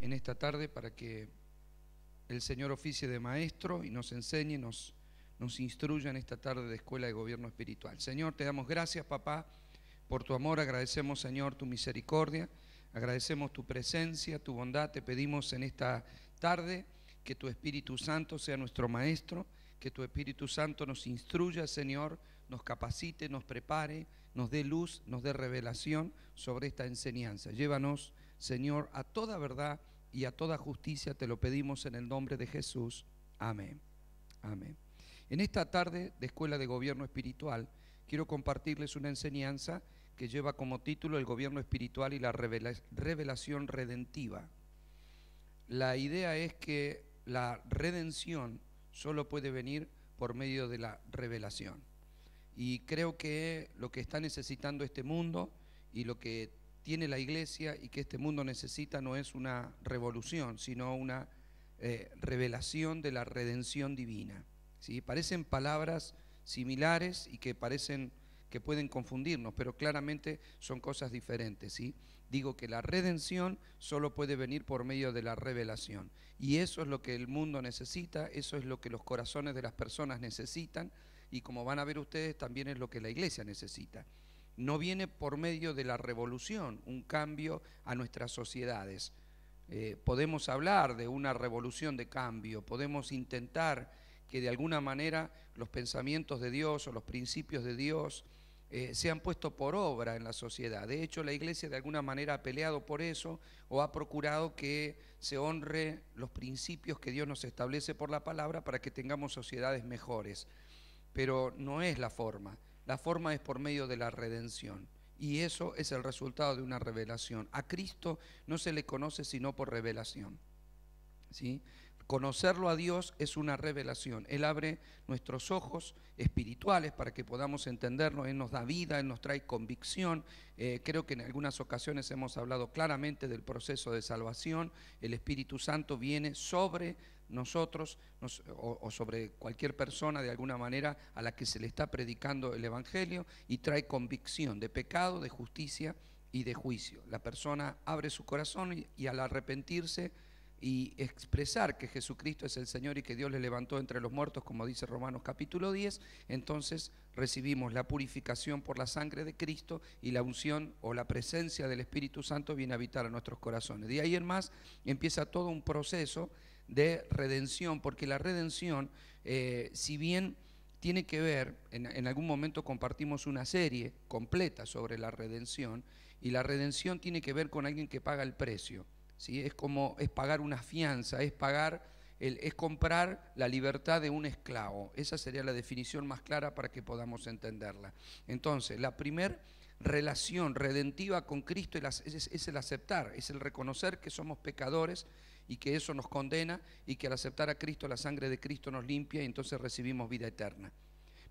en esta tarde para que el Señor oficie de maestro y nos enseñe, nos instruya en esta tarde de Escuela de Gobierno Espiritual. Señor, te damos gracias, papá, por tu amor. Agradecemos, Señor, tu misericordia. Agradecemos tu presencia, tu bondad. Te pedimos en esta tarde que tu Espíritu Santo sea nuestro maestro, que tu Espíritu Santo nos instruya, Señor, nos capacite, nos prepare, nos dé luz, nos dé revelación sobre esta enseñanza. Llévanos, Señor, a toda verdad y a toda justicia. Te lo pedimos en el nombre de Jesús. Amén. Amén. En esta tarde de Escuela de Gobierno Espiritual quiero compartirles una enseñanza que lleva como título el gobierno espiritual y la revelación redentiva. La idea es que la redención solo puede venir por medio de la revelación. Y creo que lo que está necesitando este mundo y lo que tiene la iglesia y que este mundo necesita no es una revolución, sino una revelación de la redención divina. ¿Sí? Parecen palabras similares y que pueden confundirnos, pero claramente son cosas diferentes, ¿sí? Digo que la redención solo puede venir por medio de la revelación. Y eso es lo que el mundo necesita, eso es lo que los corazones de las personas necesitan, y como van a ver ustedes, también es lo que la iglesia necesita. No viene por medio de la revolución, un cambio a nuestras sociedades. Podemos hablar de una revolución de cambio, podemos intentar que de alguna manera los pensamientos de Dios o los principios de Dios sean puestos por obra en la sociedad. De hecho, la iglesia de alguna manera ha peleado por eso o ha procurado que se honre los principios que Dios nos establece por la palabra para que tengamos sociedades mejores. Pero no es la forma es por medio de la redención. Y eso es el resultado de una revelación. A Cristo no se le conoce sino por revelación, ¿sí? Conocerlo a Dios es una revelación. Él abre nuestros ojos espirituales para que podamos entenderlo. Él nos da vida, Él nos trae convicción. Creo que en algunas ocasiones hemos hablado claramente del proceso de salvación. El Espíritu Santo viene sobre nosotros o sobre cualquier persona de alguna manera a la que se le está predicando el Evangelio y trae convicción de pecado, de justicia y de juicio. La persona abre su corazón y al arrepentirse y expresar que Jesucristo es el Señor y que Dios le levantó entre los muertos, como dice Romanos capítulo 10, entonces recibimos la purificación por la sangre de Cristo y la unción o la presencia del Espíritu Santo viene a habitar a nuestros corazones. De ahí en más empieza todo un proceso de redención, porque la redención, si bien tiene que ver, en algún momento compartimos una serie completa sobre la redención, y la redención tiene que ver con alguien que paga el precio. ¿Sí? Es pagar una fianza, es comprar la libertad de un esclavo. Esa sería la definición más clara para que podamos entenderla. Entonces, la primera relación redentiva con Cristo es el aceptar, es el reconocer que somos pecadores y que eso nos condena y que al aceptar a Cristo, la sangre de Cristo nos limpia y entonces recibimos vida eterna.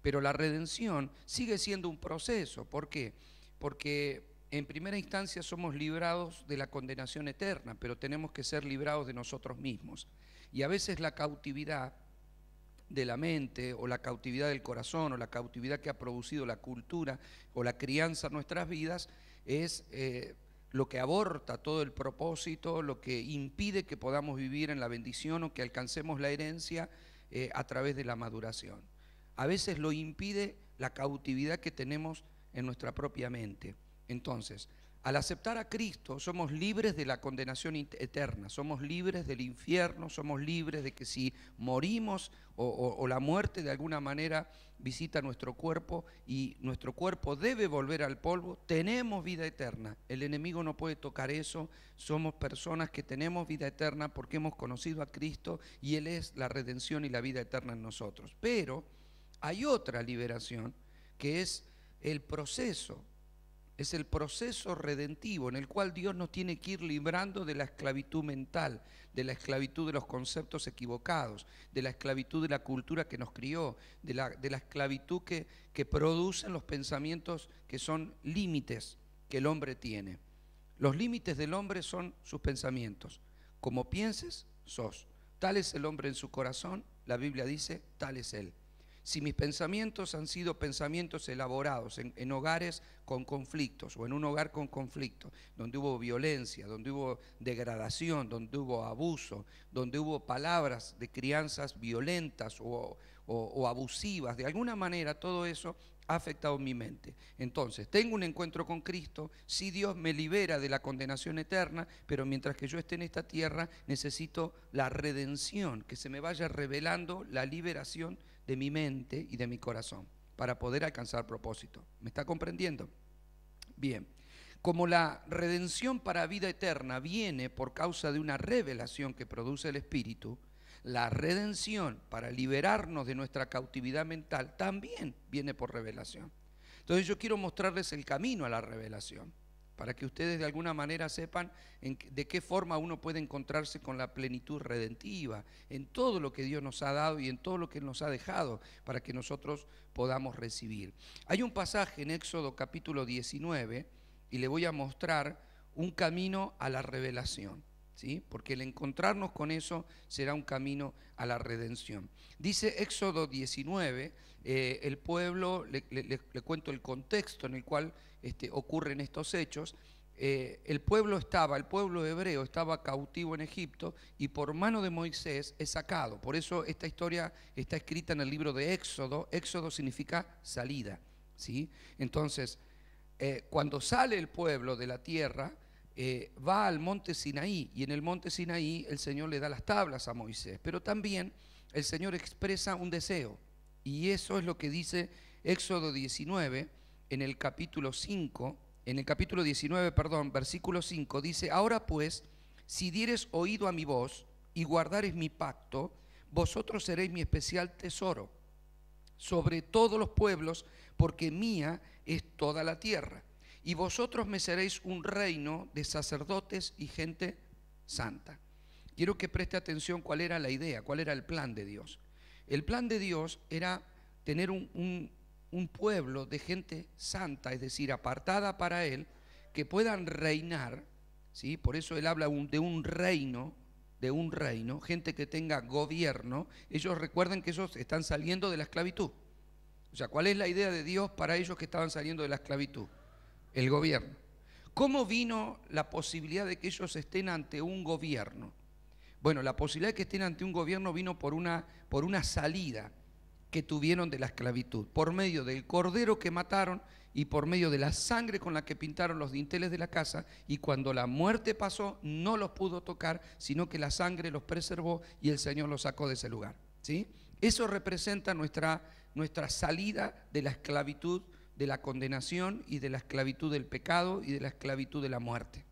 Pero la redención sigue siendo un proceso. ¿Por qué? Porque en primera instancia somos librados de la condenación eterna, pero tenemos que ser librados de nosotros mismos. Y a veces la cautividad de la mente o la cautividad del corazón o la cautividad que ha producido la cultura o la crianza en nuestras vidas es lo que aborta todo el propósito, lo que impide que podamos vivir en la bendición o que alcancemos la herencia a través de la maduración. A veces lo impide la cautividad que tenemos en nuestra propia mente. Entonces, al aceptar a Cristo somos libres de la condenación eterna, somos libres del infierno, somos libres de que si morimos o la muerte de alguna manera visita nuestro cuerpo y nuestro cuerpo debe volver al polvo, tenemos vida eterna. El enemigo no puede tocar eso, somos personas que tenemos vida eterna porque hemos conocido a Cristo y Él es la redención y la vida eterna en nosotros. Pero hay otra liberación que es el proceso redentivo en el cual Dios nos tiene que ir librando de la esclavitud mental, de la esclavitud de los conceptos equivocados, de la esclavitud de la cultura que nos crió, de la esclavitud que producen los pensamientos que son límites que el hombre tiene. Los límites del hombre son sus pensamientos. Como pienses, sos. Tal es el hombre en su corazón, la Biblia dice, tal es él. Si mis pensamientos han sido pensamientos elaborados en hogares con conflictos o en un hogar con conflictos, donde hubo violencia, donde hubo degradación, donde hubo abuso, donde hubo palabras de crianzas violentas o abusivas, de alguna manera todo eso ha afectado mi mente. Entonces, tengo un encuentro con Cristo, sí, Dios me libera de la condenación eterna, pero mientras que yo esté en esta tierra necesito la redención, que se me vaya revelando la liberación de mi mente y de mi corazón para poder alcanzar propósito. ¿Me está comprendiendo? Bien. Como la redención para vida eterna viene por causa de una revelación que produce el Espíritu, la redención para liberarnos de nuestra cautividad mental también viene por revelación. Entonces yo quiero mostrarles el camino a la revelación, para que ustedes de alguna manera sepan de qué forma uno puede encontrarse con la plenitud redentiva, en todo lo que Dios nos ha dado y en todo lo que Él nos ha dejado, para que nosotros podamos recibir. Hay un pasaje en Éxodo capítulo 19, y le voy a mostrar un camino a la revelación, ¿sí? Porque el encontrarnos con eso será un camino a la redención. Dice Éxodo 19, el pueblo, le cuento el contexto en el cual ocurren estos hechos. El pueblo hebreo estaba cautivo en Egipto y por mano de Moisés es sacado. Por eso esta historia está escrita en el libro de Éxodo. Éxodo significa salida, ¿sí? Entonces, cuando sale el pueblo de la tierra, va al monte Sinaí, y en el monte Sinaí el Señor le da las tablas a Moisés, pero también el Señor expresa un deseo, y eso es lo que dice Éxodo 19 en el capítulo 5, en el capítulo 19, perdón, versículo 5, dice: ahora pues, si dieres oído a mi voz y guardares mi pacto, vosotros seréis mi especial tesoro sobre todos los pueblos, porque mía es toda la tierra. Y vosotros me seréis un reino de sacerdotes y gente santa. Quiero que preste atención cuál era la idea, cuál era el plan de Dios. El plan de Dios era tener un pueblo de gente santa, es decir, apartada para Él, que puedan reinar, ¿sí? Por eso Él habla de un reino, gente que tenga gobierno. Ellos recuerden que ellos están saliendo de la esclavitud. O sea, ¿cuál es la idea de Dios para ellos que estaban saliendo de la esclavitud? El gobierno. ¿Cómo vino la posibilidad de que ellos estén ante un gobierno? Bueno, la posibilidad de que estén ante un gobierno vino por una salida que tuvieron de la esclavitud, por medio del cordero que mataron y por medio de la sangre con la que pintaron los dinteles de la casa, y cuando la muerte pasó no los pudo tocar, sino que la sangre los preservó y el Señor los sacó de ese lugar, ¿sí? Eso representa nuestra salida de la esclavitud, de la condenación y de la esclavitud del pecado y de la esclavitud de la muerte.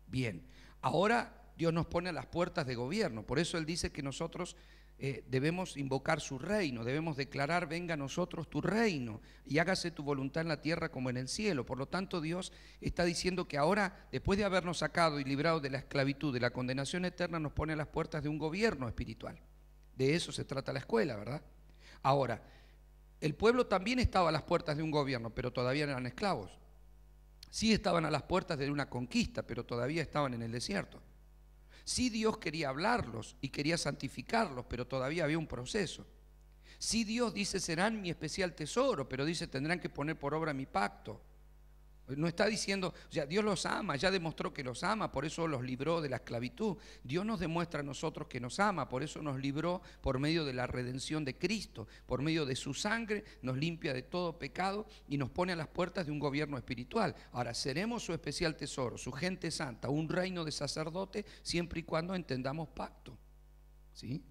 Bien, ahora Dios nos pone a las puertas de gobierno, por eso Él dice que nosotros debemos invocar su reino, debemos declarar: venga a nosotros tu reino y hágase tu voluntad en la tierra como en el cielo. Por lo tanto, Dios está diciendo que ahora, después de habernos sacado y librado de la esclavitud, de la condenación eterna, nos pone a las puertas de un gobierno espiritual. De eso se trata la escuela, ¿verdad? Ahora, el pueblo también estaba a las puertas de un gobierno, pero todavía eran esclavos. Sí estaban a las puertas de una conquista, pero todavía estaban en el desierto. Sí, Dios quería hablarlos y quería santificarlos, pero todavía había un proceso. Sí, Dios dice: serán mi especial tesoro, pero dice: tendrán que poner por obra mi pacto. No está diciendo, o sea, Dios los ama, ya demostró que los ama, por eso los libró de la esclavitud. Dios nos demuestra a nosotros que nos ama, por eso nos libró por medio de la redención de Cristo, por medio de su sangre, nos limpia de todo pecado y nos pone a las puertas de un gobierno espiritual. Ahora, seremos su especial tesoro, su gente santa, un reino de sacerdotes, siempre y cuando entendamos pacto, ¿sí?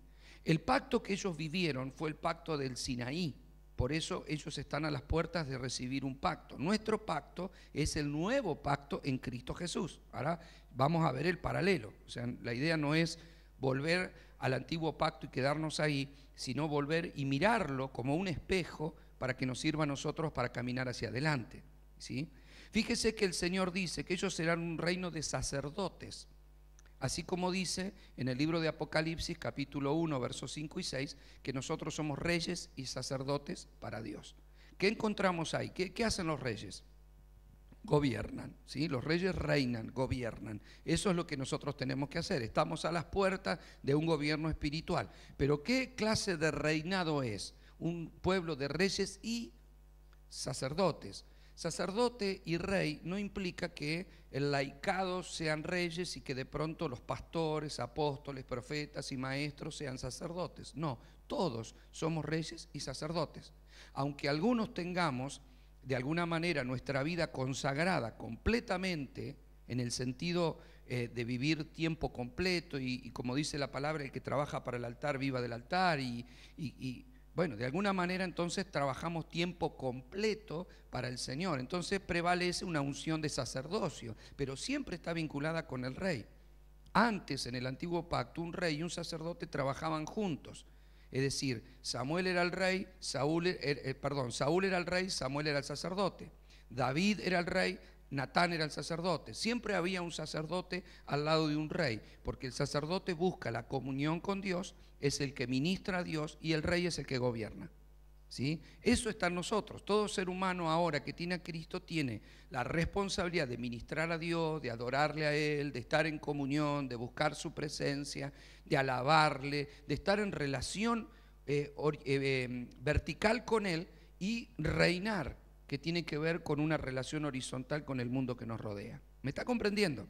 El pacto que ellos vivieron fue el pacto del Sinaí. Por eso ellos están a las puertas de recibir un pacto. Nuestro pacto es el nuevo pacto en Cristo Jesús. Ahora vamos a ver el paralelo. O sea, la idea no es volver al antiguo pacto y quedarnos ahí, sino volver y mirarlo como un espejo para que nos sirva a nosotros para caminar hacia adelante, ¿sí? Fíjese que el Señor dice que ellos serán un reino de sacerdotes. Así como dice en el libro de Apocalipsis, capítulo 1, versos 5 y 6, que nosotros somos reyes y sacerdotes para Dios. ¿Qué encontramos ahí? ¿Qué hacen los reyes? Gobiernan, ¿sí? Los reyes reinan, gobiernan. Eso es lo que nosotros tenemos que hacer. Estamos a las puertas de un gobierno espiritual. Pero ¿qué clase de reinado es? un pueblo de reyes y sacerdotes. Sacerdote y rey no implica que el laicado sean reyes y que de pronto los pastores, apóstoles, profetas y maestros sean sacerdotes. No, todos somos reyes y sacerdotes. Aunque algunos tengamos de alguna manera nuestra vida consagrada completamente en el sentido de vivir tiempo completo y como dice la palabra, el que trabaja para el altar viva del altar bueno, de alguna manera entonces trabajamos tiempo completo para el Señor. Entonces prevalece una unción de sacerdocio, pero siempre está vinculada con el rey. Antes, en el antiguo pacto, un rey y un sacerdote trabajaban juntos. Es decir, Samuel era el rey, Saúl era el rey, Samuel era el sacerdote. David era el rey, Natán era el sacerdote. Siempre había un sacerdote al lado de un rey, porque el sacerdote busca la comunión con Dios, es el que ministra a Dios y el rey es el que gobierna. ¿Sí? Eso está en nosotros. Todo ser humano ahora que tiene a Cristo tiene la responsabilidad de ministrar a Dios, de adorarle a Él, de estar en comunión, de buscar su presencia, de alabarle, de estar en relación vertical con Él y reinar, que tiene que ver con una relación horizontal con el mundo que nos rodea. ¿Me está comprendiendo?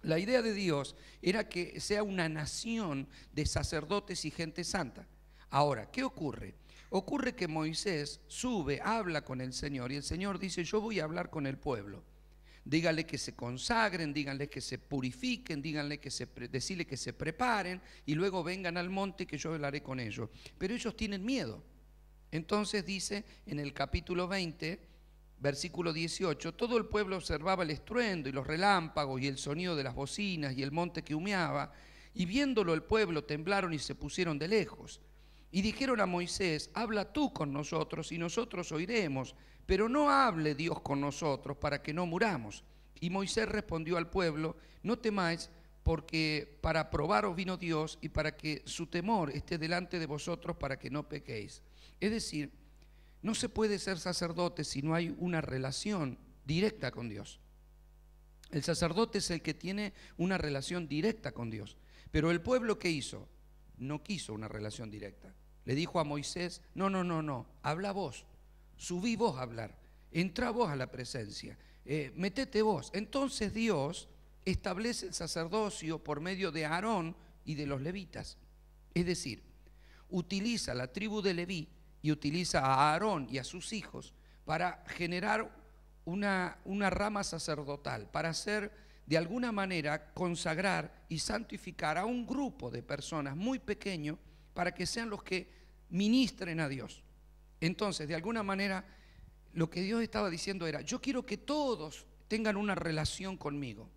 La idea de Dios era que sea una nación de sacerdotes y gente santa. Ahora, ¿qué ocurre? Ocurre que Moisés sube, habla con el Señor y el Señor dice, yo voy a hablar con el pueblo. Díganle que se consagren, díganle que se purifiquen, decirle que se preparen y luego vengan al monte que yo hablaré con ellos. Pero ellos tienen miedo. Entonces dice en el capítulo 20, versículo 18, todo el pueblo observaba el estruendo y los relámpagos y el sonido de las bocinas y el monte que humeaba, y viéndolo el pueblo temblaron y se pusieron de lejos. Y dijeron a Moisés, habla tú con nosotros y nosotros oiremos, pero no hable Dios con nosotros para que no muramos. Y Moisés respondió al pueblo, no temáis, porque para probaros vino Dios y para que su temor esté delante de vosotros para que no pequéis. Es decir, no se puede ser sacerdote si no hay una relación directa con Dios. El sacerdote es el que tiene una relación directa con Dios. Pero el pueblo, ¿qué hizo? No quiso una relación directa. Le dijo a Moisés, no, habla vos, subí vos a hablar, entra vos a la presencia, metete vos. Entonces Dios establece el sacerdocio por medio de Aarón y de los levitas. Es decir, utiliza la tribu de Leví y utiliza a Aarón y a sus hijos para generar una rama sacerdotal, para hacer de alguna manera consagrar y santificar a un grupo de personas muy pequeño para que sean los que ministren a Dios. Entonces, de alguna manera, lo que Dios estaba diciendo era, yo quiero que todos tengan una relación conmigo.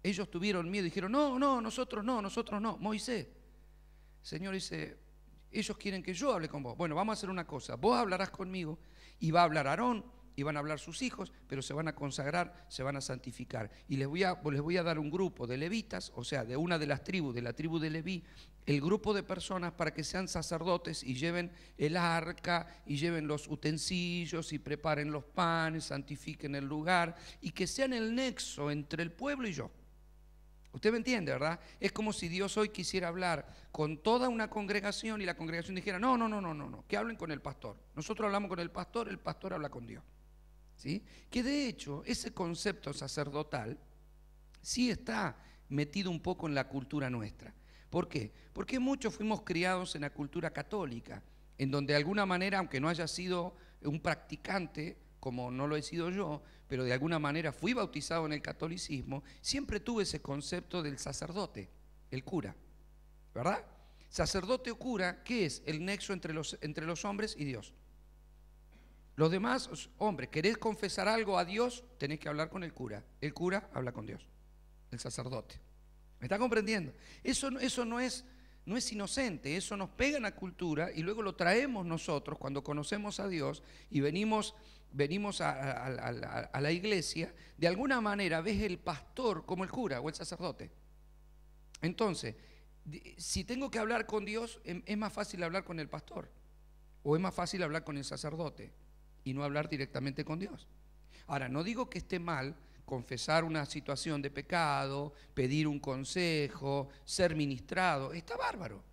Ellos tuvieron miedo y dijeron, no, nosotros no. Moisés, el Señor dice, ellos quieren que yo hable con vos. Bueno, vamos a hacer una cosa, vos hablarás conmigo y va a hablar Aarón y van a hablar sus hijos, pero se van a consagrar, se van a santificar. Y les voy a dar un grupo de levitas, o sea, de una de las tribus, de la tribu de Leví, el grupo de personas para que sean sacerdotes y lleven el arca y lleven los utensilios y preparen los panes, santifiquen el lugar y que sean el nexo entre el pueblo y yo. Usted me entiende, ¿verdad? Es como si Dios hoy quisiera hablar con toda una congregación y la congregación dijera, no, que hablen con el pastor. Nosotros hablamos con el pastor habla con Dios. ¿Sí? Que de hecho ese concepto sacerdotal sí está metido un poco en la cultura nuestra. ¿Por qué? Porque muchos fuimos criados en la cultura católica, en donde de alguna manera, aunque no haya sido un practicante, como no lo he sido yo, pero de alguna manera fui bautizado en el catolicismo, siempre tuve ese concepto del sacerdote, el cura, ¿verdad? Sacerdote o cura, ¿qué es? El nexo entre los hombres y Dios. Los demás, hombre, ¿querés confesar algo a Dios? Tenés que hablar con el cura habla con Dios, el sacerdote. ¿Me está comprendiendo? Eso no es inocente, eso nos pega en la cultura y luego lo traemos nosotros cuando conocemos a Dios y venimos a la iglesia. De alguna manera ves el pastor como el cura o el sacerdote. Entonces, si tengo que hablar con Dios, es más fácil hablar con el pastor o es más fácil hablar con el sacerdote y no hablar directamente con Dios. Ahora, no digo que esté mal confesar una situación de pecado, pedir un consejo, ser ministrado, está bárbaro.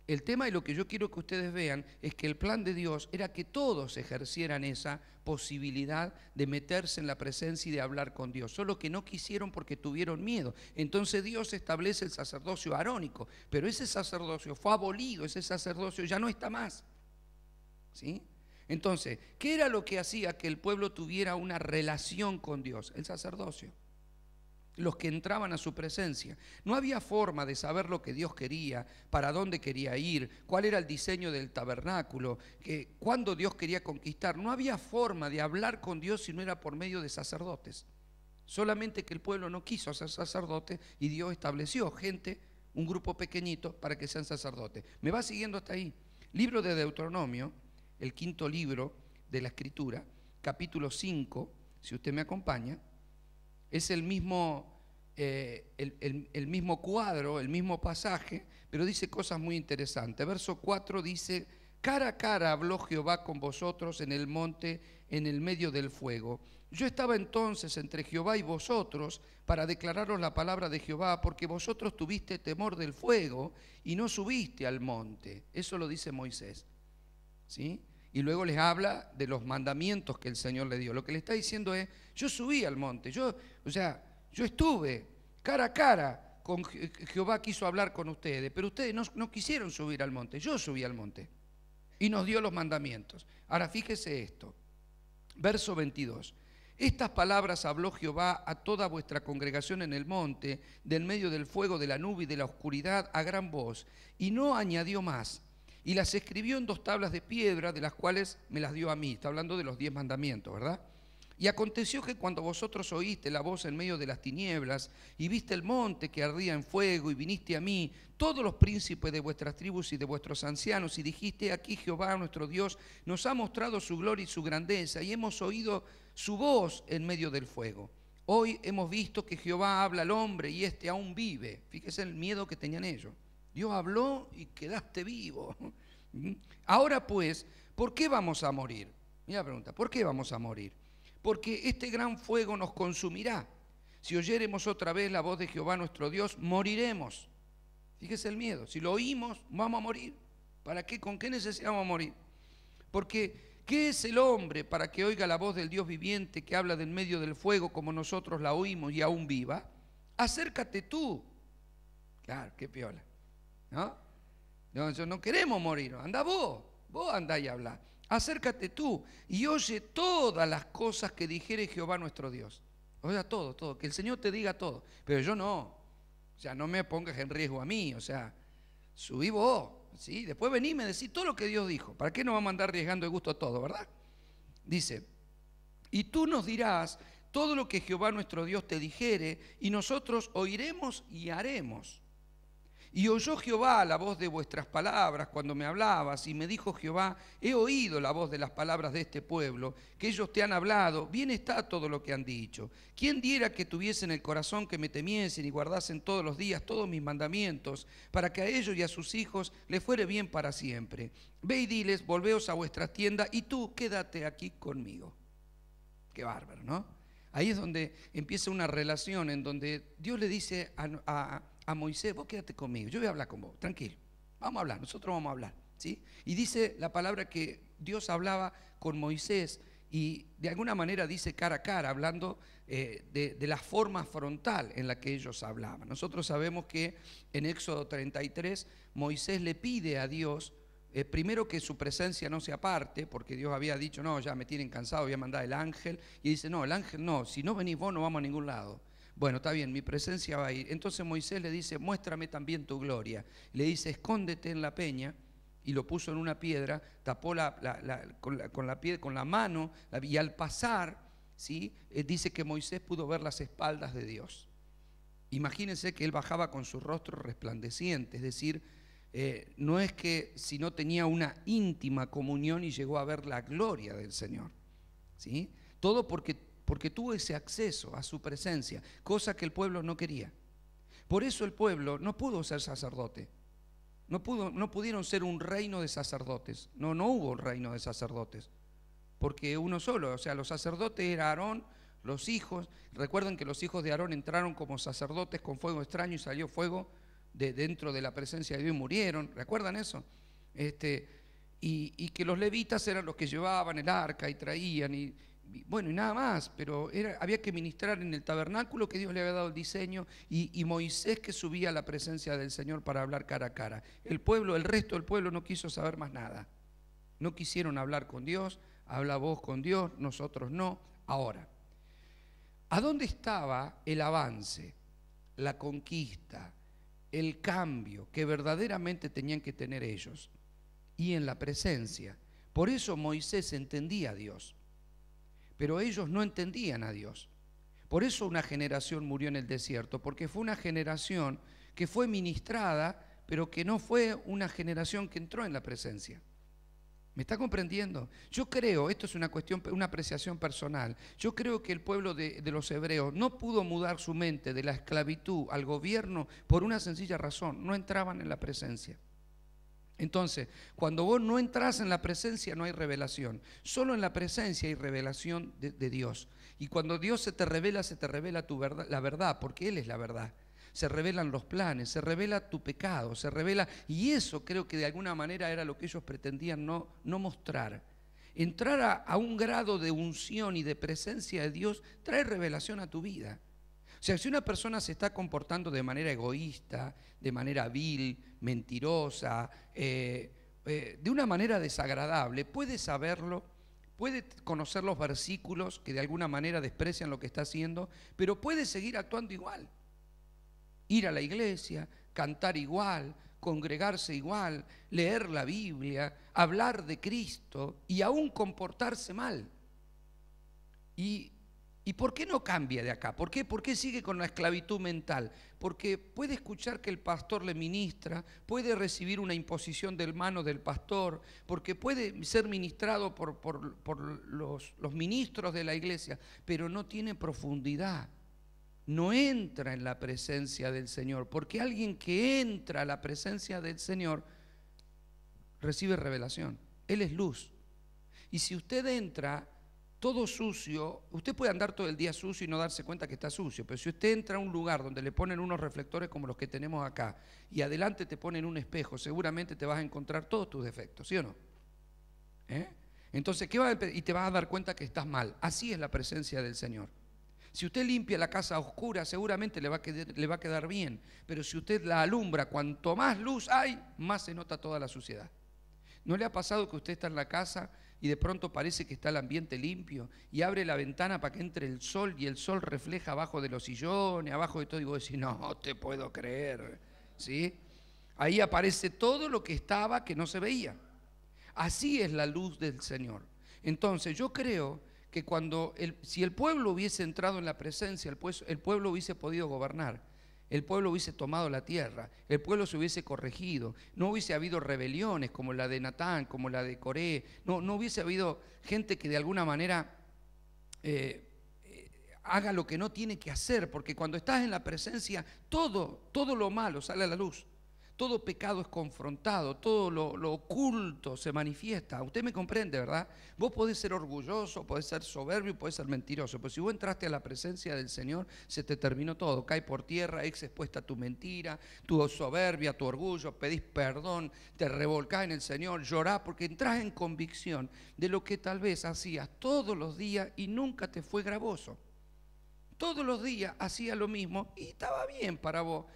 El tema y lo que yo quiero que ustedes vean es que el plan de Dios era que todos ejercieran esa posibilidad de meterse en la presencia y de hablar con Dios, solo que no quisieron porque tuvieron miedo. Entonces Dios establece el sacerdocio arónico, pero ese sacerdocio fue abolido, ese sacerdocio ya no está más, ¿sí? Entonces, ¿qué era lo que hacía que el pueblo tuviera una relación con Dios? El sacerdocio. Los que entraban a su presencia. No había forma de saber lo que Dios quería, para dónde quería ir, cuál era el diseño del tabernáculo, cuándo Dios quería conquistar. No había forma de hablar con Dios si no era por medio de sacerdotes. Solamente que el pueblo no quiso ser sacerdote y Dios estableció gente, un grupo pequeñito, para que sean sacerdotes. ¿Me va siguiendo hasta ahí? Libro de Deuteronomio, el 5.º libro de la Escritura, capítulo 5, si usted me acompaña. Es el mismo cuadro, el mismo pasaje, pero dice cosas muy interesantes. Verso 4 dice: cara a cara habló Jehová con vosotros en el monte, en el medio del fuego. Yo estaba entonces entre Jehová y vosotros para declararos la palabra de Jehová, porque vosotros tuviste temor del fuego y no subiste al monte. Eso lo dice Moisés, ¿sí? Y luego les habla de los mandamientos que el Señor le dio. Lo que le está diciendo es: yo subí al monte, yo estuve cara a cara con Jehová, quiso hablar con ustedes, pero ustedes no quisieron subir al monte, yo subí al monte y nos dio los mandamientos. Ahora fíjese esto, verso 22. Estas palabras habló Jehová a toda vuestra congregación en el monte, del medio del fuego, de la nube y de la oscuridad, a gran voz, y no añadió más. Y las escribió en 2 tablas de piedra, de las cuales me las dio a mí. Está hablando de los 10 mandamientos, ¿verdad? Y aconteció que cuando vosotros oíste la voz en medio de las tinieblas, y viste el monte que ardía en fuego, y viniste a mí, todos los príncipes de vuestras tribus y de vuestros ancianos, y dijiste: aquí Jehová nuestro Dios nos ha mostrado su gloria y su grandeza, y hemos oído su voz en medio del fuego. Hoy hemos visto que Jehová habla al hombre, y éste aún vive. Fíjese el miedo que tenían ellos. Dios habló y quedaste vivo. Ahora pues, ¿por qué vamos a morir? Mira la pregunta, ¿por qué vamos a morir? Porque este gran fuego nos consumirá. Si oyéremos otra vez la voz de Jehová nuestro Dios, moriremos. Fíjese el miedo, si lo oímos, vamos a morir. ¿Para qué? ¿Con qué necesidad vamos a morir? Porque, ¿qué es el hombre para que oiga la voz del Dios viviente que habla del medio del fuego como nosotros la oímos y aún viva? Acércate tú. Claro, qué piola. ¿No? Nosotros no queremos morir, anda vos andá y habla. Acércate tú y oye todas las cosas que dijere Jehová nuestro Dios. Oiga todo, que el Señor te diga todo. Pero yo no, o sea, no me pongas en riesgo a mí, o sea, subí vos, ¿sí? Después vení y me decís todo lo que Dios dijo. ¿Para qué nos vamos a andar arriesgando de gusto a todo, verdad? Dice: y tú nos dirás todo lo que Jehová nuestro Dios te dijere, y nosotros oiremos y haremos. Y oyó Jehová la voz de vuestras palabras cuando me hablabas, y me dijo Jehová: he oído la voz de las palabras de este pueblo, que ellos te han hablado, bien está todo lo que han dicho. ¿Quién diera que tuviesen el corazón que me temiesen y guardasen todos los días todos mis mandamientos, para que a ellos y a sus hijos les fuere bien para siempre? Ve y diles: volveos a vuestras tiendas, y tú quédate aquí conmigo. Qué bárbaro, ¿no? Ahí es donde empieza una relación en donde Dios le dice a Moisés: vos quédate conmigo, yo voy a hablar con vos, tranquilo, vamos a hablar, nosotros vamos a hablar, ¿sí? Y dice la palabra que Dios hablaba con Moisés, y de alguna manera dice cara a cara, hablando de la forma frontal en la que ellos hablaban. Nosotros sabemos que en Éxodo 33 Moisés le pide a Dios primero que su presencia no se aparte, porque Dios había dicho: no, ya me tienen cansado, voy a mandar el ángel. Y dice: no, el ángel no, si no venís vos no vamos a ningún lado. Bueno, está bien, mi presencia va a ir. Entonces Moisés le dice: muéstrame también tu gloria. Le dice: escóndete en la peña, y lo puso en una piedra, tapó con la mano, y al pasar, ¿sí? Dice que Moisés pudo ver las espaldas de Dios. Imagínense que él bajaba con su rostro resplandeciente, es decir, no es que si no tenía una íntima comunión y llegó a ver la gloria del Señor, ¿sí? Todo porque tuvo ese acceso a su presencia, cosa que el pueblo no quería. Por eso el pueblo no pudo ser sacerdote, no pudieron ser un reino de sacerdotes, no hubo un reino de sacerdotes, porque uno solo, o sea, los sacerdotes era Aarón, los hijos. Recuerden que los hijos de Aarón entraron como sacerdotes con fuego extraño y salió fuego dentro de la presencia de Dios y murieron. ¿Recuerdan eso? Y que los levitas eran los que llevaban el arca y traían y bueno, y nada más, pero había que ministrar en el tabernáculo que Dios le había dado el diseño y Moisés que subía a la presencia del Señor para hablar cara a cara. El resto del pueblo no quiso saber más nada. No quisieron hablar con Dios, habla vos con Dios, nosotros no. Ahora, ¿a dónde estaba el avance, la conquista, el cambio que verdaderamente tenían que tener ellos? Y en la presencia. Por eso Moisés entendía a Dios. Pero ellos no entendían a Dios. Por eso una generación murió en el desierto, porque fue una generación que fue ministrada, pero que no fue una generación que entró en la presencia. ¿Me está comprendiendo? Yo creo, esto es una cuestión, una apreciación personal, yo creo que el pueblo de los hebreos no pudo mudar su mente de la esclavitud al gobierno por una sencilla razón: no entraban en la presencia. Entonces, cuando vos no entras en la presencia no hay revelación. Solo en la presencia hay revelación de Dios. Y cuando Dios se te revela tu verdad, la verdad, porque Él es la verdad. Se revelan los planes, se revela tu pecado, se revela, y eso creo que de alguna manera era lo que ellos pretendían no mostrar. Entrar a un grado de unción y de presencia de Dios trae revelación a tu vida. O sea, si una persona se está comportando de manera egoísta, de manera vil, mentirosa, de una manera desagradable, puede saberlo, puede conocer los versículos que de alguna manera desprecian lo que está haciendo, pero puede seguir actuando igual. Ir a la iglesia, cantar igual, congregarse igual, leer la Biblia, hablar de Cristo y aún comportarse mal. ¿Y por qué no cambia de acá? ¿Por qué sigue con la esclavitud mental? Porque puede escuchar que el pastor le ministra, puede recibir una imposición del mano del pastor, porque puede ser ministrado por los ministros de la iglesia, pero no tiene profundidad. No entra en la presencia del Señor, porque alguien que entra a la presencia del Señor recibe revelación. Él es luz. Y si usted entra todo sucio, usted puede andar todo el día sucio y no darse cuenta que está sucio, pero si usted entra a un lugar donde le ponen unos reflectores como los que tenemos acá y adelante te ponen un espejo, seguramente te vas a encontrar todos tus defectos, ¿sí o no? Entonces, y te vas a dar cuenta que estás mal. Así es la presencia del Señor. Si usted limpia la casa oscura, seguramente le va a quedar bien, pero si usted la alumbra, cuanto más luz hay, más se nota toda la suciedad. ¿No le ha pasado que usted está en la casa y de pronto parece que está el ambiente limpio y abre la ventana para que entre el sol y el sol refleja abajo de los sillones, abajo de todo, y vos decís, no te puedo creer, ¿sí? Ahí aparece todo lo que estaba que no se veía. Así es la luz del Señor. Entonces yo creo que si el pueblo hubiese entrado en la presencia, el pueblo hubiese podido gobernar. El pueblo hubiese tomado la tierra, el pueblo se hubiese corregido, no hubiese habido rebeliones como la de Natán, como la de Coré, no hubiese habido gente que de alguna manera haga lo que no tiene que hacer, porque cuando estás en la presencia, todo lo malo sale a la luz, todo pecado es confrontado, todo lo oculto se manifiesta. Usted me comprende, ¿verdad? Vos podés ser orgulloso, podés ser soberbio, podés ser mentiroso, pero si vos entraste a la presencia del Señor, se te terminó todo, cae por tierra, expuesta tu mentira, tu soberbia, tu orgullo, pedís perdón, te revolcás en el Señor, llorás, porque entrás en convicción de lo que tal vez hacías todos los días y nunca te fue gravoso. Todos los días hacía lo mismo y estaba bien para vos.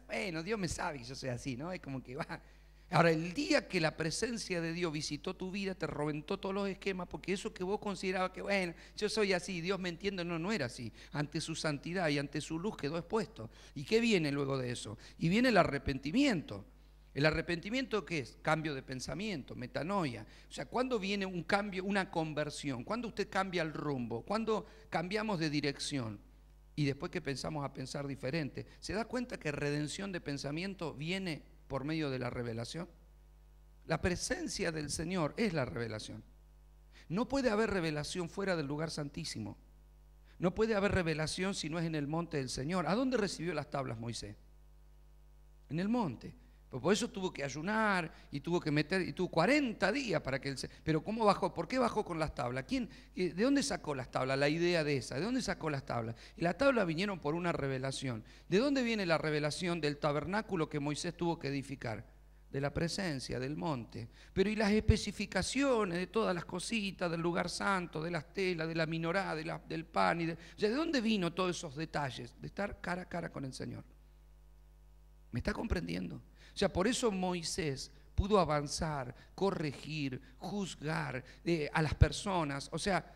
Bueno, Dios me sabe que yo soy así, ¿no? Es como que va. Ahora, el día que la presencia de Dios visitó tu vida, te reventó todos los esquemas, porque eso que vos considerabas que, bueno, yo soy así, Dios me entiende, no era así. Ante su santidad y ante su luz quedó expuesto. ¿Y qué viene luego de eso? Y viene el arrepentimiento. ¿El arrepentimiento qué es? Cambio de pensamiento, metanoia. O sea, ¿cuándo viene un cambio, una conversión? ¿Cuándo usted cambia el rumbo? ¿Cuándo cambiamos de dirección? Y después que pensamos a pensar diferente. ¿Se da cuenta que redención de pensamiento viene por medio de la revelación? La presencia del Señor es la revelación. No puede haber revelación fuera del lugar santísimo. No puede haber revelación si no es en el monte del Señor. ¿A dónde recibió las tablas Moisés? En el monte. Pues por eso tuvo que ayunar y tuvo que meter, y tuvo 40 días para que él se... Pero ¿cómo bajó? ¿Por qué bajó con las tablas? ¿De dónde sacó las tablas? La idea de esa. ¿De dónde sacó las tablas? Y las tablas vinieron por una revelación. ¿De dónde viene la revelación del tabernáculo que Moisés tuvo que edificar? De la presencia, del monte. Pero y las especificaciones de todas las cositas, del lugar santo, de las telas, de la minorá, del pan. O sea, ¿de dónde vino todos esos detalles? De estar cara a cara con el Señor. ¿Me está comprendiendo? O sea, por eso Moisés pudo avanzar, corregir, juzgar a las personas. O sea,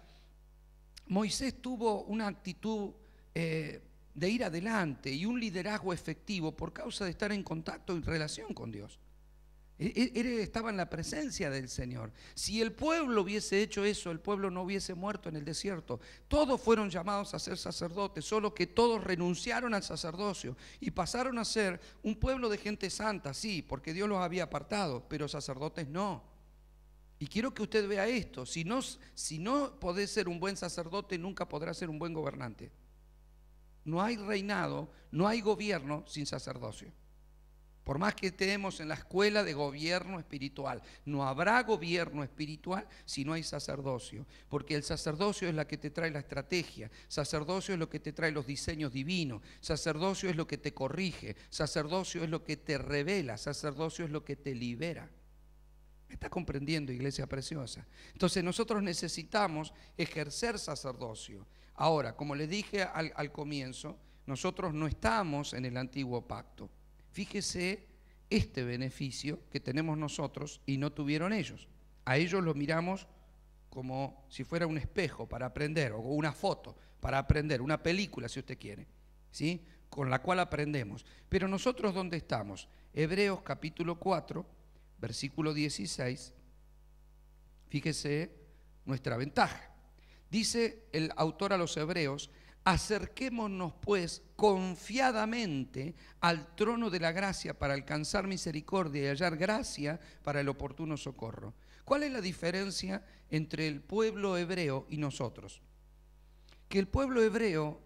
Moisés tuvo una actitud de ir adelante y un liderazgo efectivo por causa de estar en contacto y relación con Dios. Él estaba en la presencia del Señor. Si el pueblo hubiese hecho eso, el pueblo no hubiese muerto en el desierto. Todos fueron llamados a ser sacerdotes, solo que todos renunciaron al sacerdocio y pasaron a ser un pueblo de gente santa, sí, porque Dios los había apartado, pero sacerdotes no. Y quiero que usted vea esto: si no podés ser un buen sacerdote, nunca podrás ser un buen gobernante. No hay reinado, no hay gobierno sin sacerdocio. Por más que estemos en la escuela de gobierno espiritual, no habrá gobierno espiritual si no hay sacerdocio. Porque el sacerdocio es la que te trae la estrategia, sacerdocio es lo que te trae los diseños divinos, sacerdocio es lo que te corrige, sacerdocio es lo que te revela, sacerdocio es lo que te libera. ¿Me está comprendiendo, iglesia preciosa? Entonces nosotros necesitamos ejercer sacerdocio. Ahora, como les dije al comienzo, nosotros no estamos en el antiguo pacto. Fíjese este beneficio que tenemos nosotros y no tuvieron ellos. A ellos lo miramos como si fuera un espejo para aprender, o una foto para aprender, una película si usted quiere, ¿sí? Con la cual aprendemos. Pero nosotros, ¿dónde estamos? Hebreos capítulo 4, versículo 16. Fíjese nuestra ventaja. Dice el autor a los Hebreos: acerquémonos pues confiadamente al trono de la gracia para alcanzar misericordia y hallar gracia para el oportuno socorro. ¿Cuál es la diferencia entre el pueblo hebreo y nosotros? Que el pueblo hebreo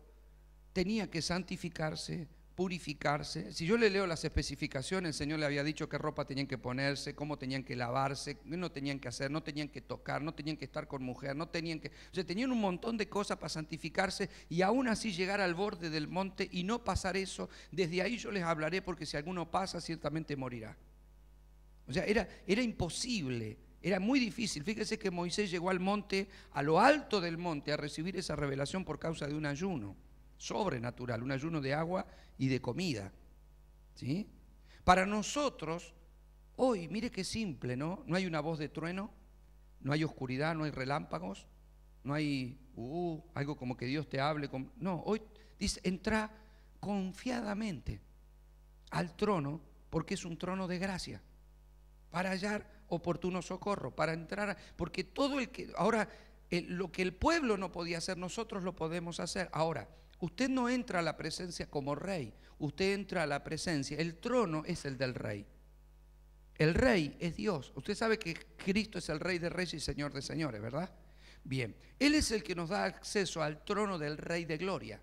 tenía que santificarse, purificarse. Si yo le leo las especificaciones, el Señor le había dicho qué ropa tenían que ponerse, cómo tenían que lavarse, qué no tenían que hacer, no tenían que tocar, no tenían que estar con mujer, no tenían que... O sea, tenían un montón de cosas para santificarse y aún así llegar al borde del monte y no pasar eso. Desde ahí yo les hablaré, porque si alguno pasa ciertamente morirá. O sea, era imposible, era muy difícil. Fíjese que Moisés llegó al monte, a lo alto del monte, a recibir esa revelación por causa de un ayuno sobrenatural, un ayuno de agua y de comida, ¿sí? Para nosotros, hoy, mire qué simple, ¿no? No hay una voz de trueno, no hay oscuridad, no hay relámpagos, no hay algo como que Dios te hable. No, hoy dice, entra confiadamente al trono, porque es un trono de gracia, para hallar oportuno socorro, para entrar, porque todo el que, ahora, lo que el pueblo no podía hacer, nosotros lo podemos hacer. Ahora, usted no entra a la presencia como rey, usted entra a la presencia, el trono es el del rey. El rey es Dios. Usted sabe que Cristo es el Rey de Reyes y Señor de Señores, ¿verdad? Bien, Él es el que nos da acceso al trono del Rey de Gloria.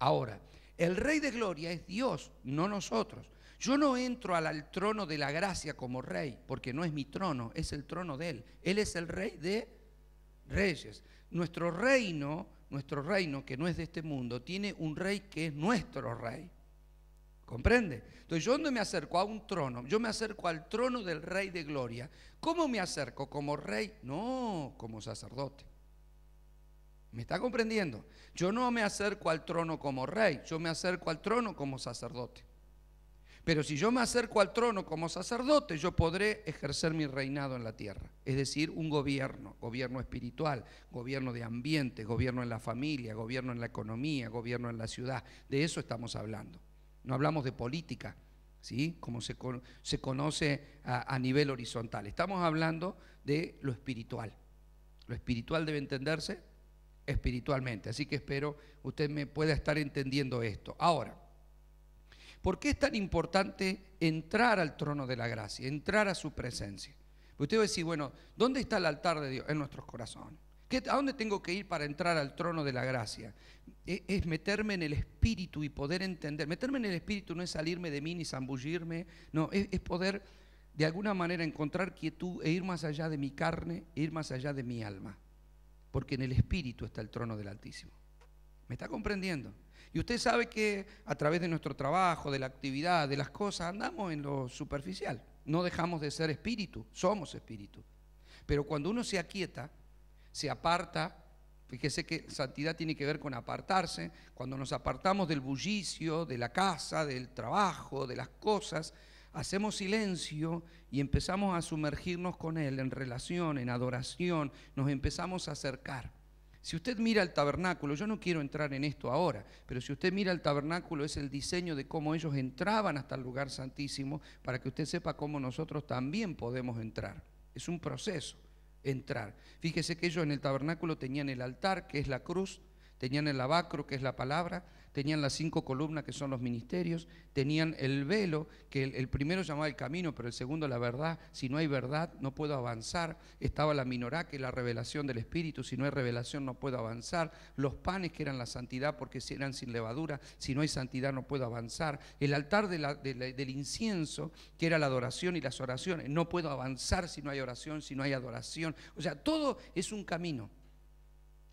Ahora, el Rey de Gloria es Dios, no nosotros. Yo no entro al trono de la gracia como rey, porque no es mi trono, es el trono de Él. Él es el Rey de Reyes. Nuestro reino, que no es de este mundo, tiene un rey que es nuestro rey. ¿Comprende? Entonces, yo no me acerco a un trono, yo me acerco al trono del Rey de Gloria. ¿Cómo me acerco? ¿Como rey? No, como sacerdote. ¿Me está comprendiendo? Yo no me acerco al trono como rey, yo me acerco al trono como sacerdote. Pero si yo me acerco al trono como sacerdote, yo podré ejercer mi reinado en la tierra. Es decir, un gobierno espiritual, gobierno de ambiente, gobierno en la familia, gobierno en la economía, gobierno en la ciudad. De eso estamos hablando. No hablamos de política, ¿sí? Como se conoce a nivel horizontal. Estamos hablando de lo espiritual. Lo espiritual debe entenderse espiritualmente. Así que espero usted me pueda estar entendiendo esto. Ahora, ¿por qué es tan importante entrar al trono de la gracia, entrar a su presencia? Usted va a decir, bueno, ¿dónde está el altar de Dios? En nuestros corazones. ¿A dónde tengo que ir para entrar al trono de la gracia? Es meterme en el Espíritu y poder entender. Meterme en el Espíritu no es salirme de mí ni zambullirme, no, es poder de alguna manera encontrar quietud e ir más allá de mi carne, e ir más allá de mi alma. Porque en el Espíritu está el trono del Altísimo. ¿Me está comprendiendo? Y usted sabe que a través de nuestro trabajo, de la actividad, de las cosas, andamos en lo superficial. No dejamos de ser espíritu, somos espíritu. Pero cuando uno se aquieta, se aparta, fíjese que santidad tiene que ver con apartarse. Cuando nos apartamos del bullicio, de la casa, del trabajo, de las cosas, hacemos silencio y empezamos a sumergirnos con Él en relación, en adoración, nos empezamos a acercar. Si usted mira el tabernáculo, yo no quiero entrar en esto ahora, pero si usted mira el tabernáculo es el diseño de cómo ellos entraban hasta el lugar santísimo, para que usted sepa cómo nosotros también podemos entrar. Es un proceso. Entrar. Fíjese que ellos en el tabernáculo tenían el altar, que es la cruz, tenían el lavacro, que es la palabra, tenían las 5 columnas, que son los ministerios, tenían el velo, que el primero llamaba el camino, pero el segundo la verdad. Si no hay verdad, no puedo avanzar. Estaba la minorá, que es la revelación del Espíritu. Si no hay revelación, no puedo avanzar. Los panes, que eran la santidad, porque eran sin levadura. Si no hay santidad, no puedo avanzar. El altar del incienso, que era la adoración y las oraciones. No puedo avanzar si no hay oración, si no hay adoración. O sea, todo es un camino.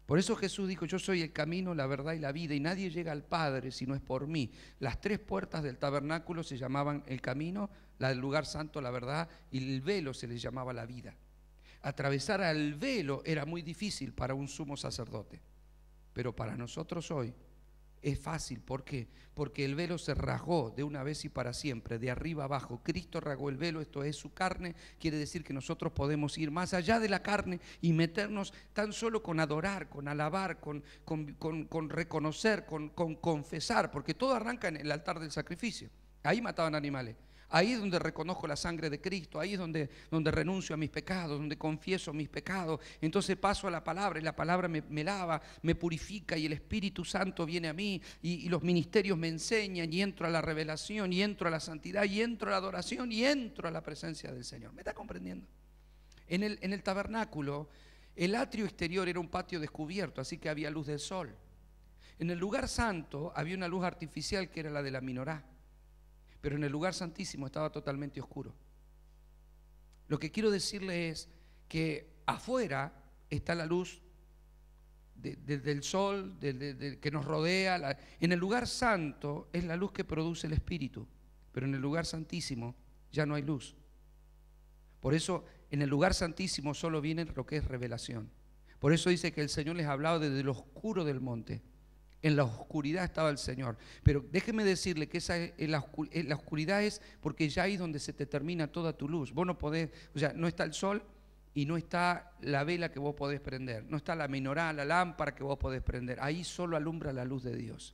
Por eso Jesús dijo: yo soy el camino, la verdad y la vida, y nadie llega al Padre si no es por mí. Las 3 puertas del tabernáculo se llamaban el camino, la del lugar santo, la verdad, y el velo se les llamaba la vida. Atravesar al velo era muy difícil para un sumo sacerdote, pero para nosotros hoy es fácil. ¿Por qué? Porque el velo se rasgó de una vez y para siempre, de arriba abajo. Cristo rasgó el velo, esto es su carne. Quiere decir que nosotros podemos ir más allá de la carne y meternos tan solo con adorar, con alabar, con reconocer, con confesar, porque todo arranca en el altar del sacrificio. Ahí mataban animales. Ahí es donde reconozco la sangre de Cristo, ahí es donde renuncio a mis pecados, donde confieso mis pecados. Entonces paso a la palabra y la palabra me lava, me purifica, y el Espíritu Santo viene a mí y los ministerios me enseñan, y entro a la revelación, y entro a la santidad, y entro a la adoración, y entro a la presencia del Señor. ¿Me está comprendiendo? En el tabernáculo, el atrio exterior era un patio descubierto, así que había luz del sol. En el lugar santo había una luz artificial, que era la de la minorá. Pero en el lugar santísimo estaba totalmente oscuro. Lo que quiero decirle es que afuera está la luz del sol, que nos rodea. En el lugar santo es la luz que produce el Espíritu, pero en el lugar santísimo ya no hay luz. Por eso en el lugar santísimo solo viene lo que es revelación. Por eso dice que el Señor les hablaba desde lo oscuro del monte. En la oscuridad estaba el Señor. Pero déjeme decirle que la oscuridad es porque ya ahí es donde se te termina toda tu luz. Vos no podés, o sea, no está el sol y no está la vela que vos podés prender. No está la menorá, la lámpara que vos podés prender. Ahí solo alumbra la luz de Dios.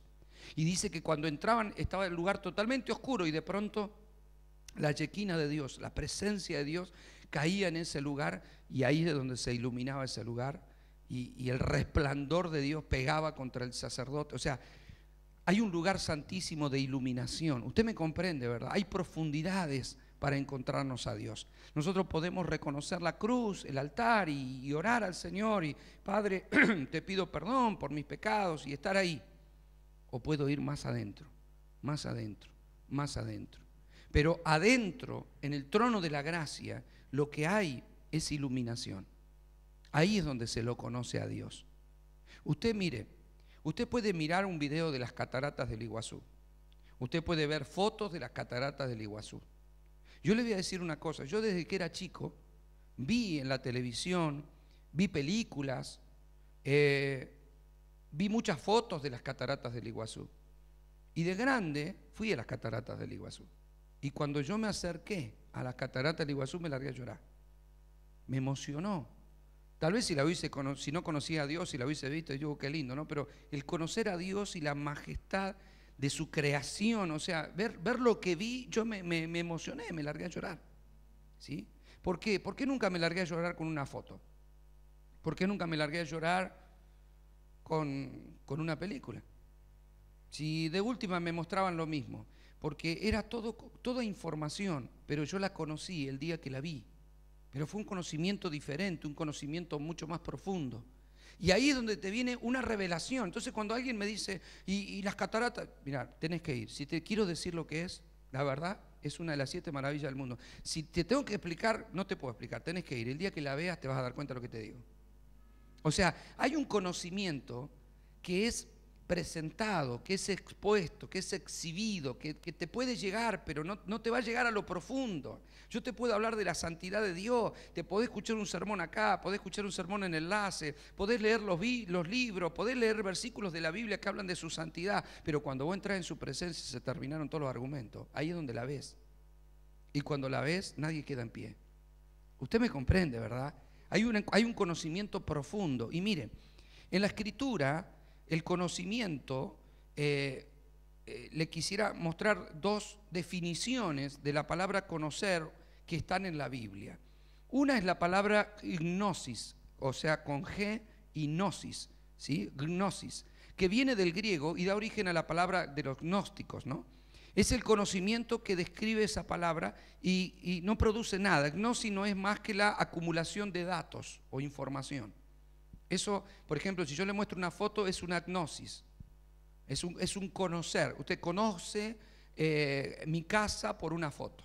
Y dice que cuando entraban estaba el lugar totalmente oscuro, y de pronto la yequina de Dios, la presencia de Dios, caía en ese lugar, y ahí es donde se iluminaba ese lugar. Y el resplandor de Dios pegaba contra el sacerdote. O sea, hay un lugar santísimo de iluminación. Usted me comprende, ¿verdad? Hay profundidades para encontrarnos a Dios. Nosotros podemos reconocer la cruz, el altar, y orar al Señor, y Padre, te pido perdón por mis pecados, y estar ahí. O puedo ir más adentro, más adentro, más adentro. Pero adentro, en el trono de la gracia, lo que hay es iluminación. Ahí es donde se lo conoce a Dios. Usted mire, usted puede mirar un video de las cataratas del Iguazú. Usted puede ver fotos de las cataratas del Iguazú. Yo le voy a decir una cosa: yo desde que era chico vi en la televisión, vi películas, vi muchas fotos de las cataratas del Iguazú. Y de grande fui a las cataratas del Iguazú. Y cuando yo me acerqué a las cataratas del Iguazú me largué a llorar. Me emocionó. Tal vez si no conocía a Dios y la hubiese visto, yo digo, qué lindo, ¿no? Pero el conocer a Dios y la majestad de su creación, o sea, ver lo que vi, yo me emocioné, me largué a llorar. ¿Sí? ¿Por qué? ¿Por qué nunca me largué a llorar con una foto? ¿Por qué nunca me largué a llorar con una película? Si de última me mostraban lo mismo, porque era toda información, pero yo la conocí el día que la vi. Pero fue un conocimiento diferente, un conocimiento mucho más profundo. Y ahí es donde te viene una revelación. Entonces cuando alguien me dice, y las cataratas, mira, tenés que ir. Si te quiero decir lo que es, la verdad, es una de las 7 maravillas del mundo. Si te tengo que explicar, no te puedo explicar, tenés que ir. El día que la veas te vas a dar cuenta de lo que te digo. O sea, hay un conocimiento que es presentado, que es expuesto, que es exhibido, que te puede llegar, pero no te va a llegar a lo profundo. Yo te puedo hablar de la santidad de Dios, te podés escuchar un sermón acá, podés escuchar un sermón en enlace, podés leer los libros, podés leer versículos de la Biblia que hablan de su santidad, pero cuando vos entras en su presencia se terminaron todos los argumentos. Ahí es donde la ves. Y cuando la ves, nadie queda en pie. Usted me comprende, ¿verdad? Hay un conocimiento profundo. Y mire, en la Escritura, el conocimiento, le quisiera mostrar 2 definiciones de la palabra conocer que están en la Biblia. Una es la palabra gnosis, o sea, con G y gnosis, ¿sí? Gnosis, que viene del griego y da origen a la palabra de los gnósticos, ¿no? Es el conocimiento que describe esa palabra y no produce nada. Gnosis no es más que la acumulación de datos o información. Eso, por ejemplo, si yo le muestro una foto, es una gnosis, es un conocer. Usted conoce mi casa por una foto.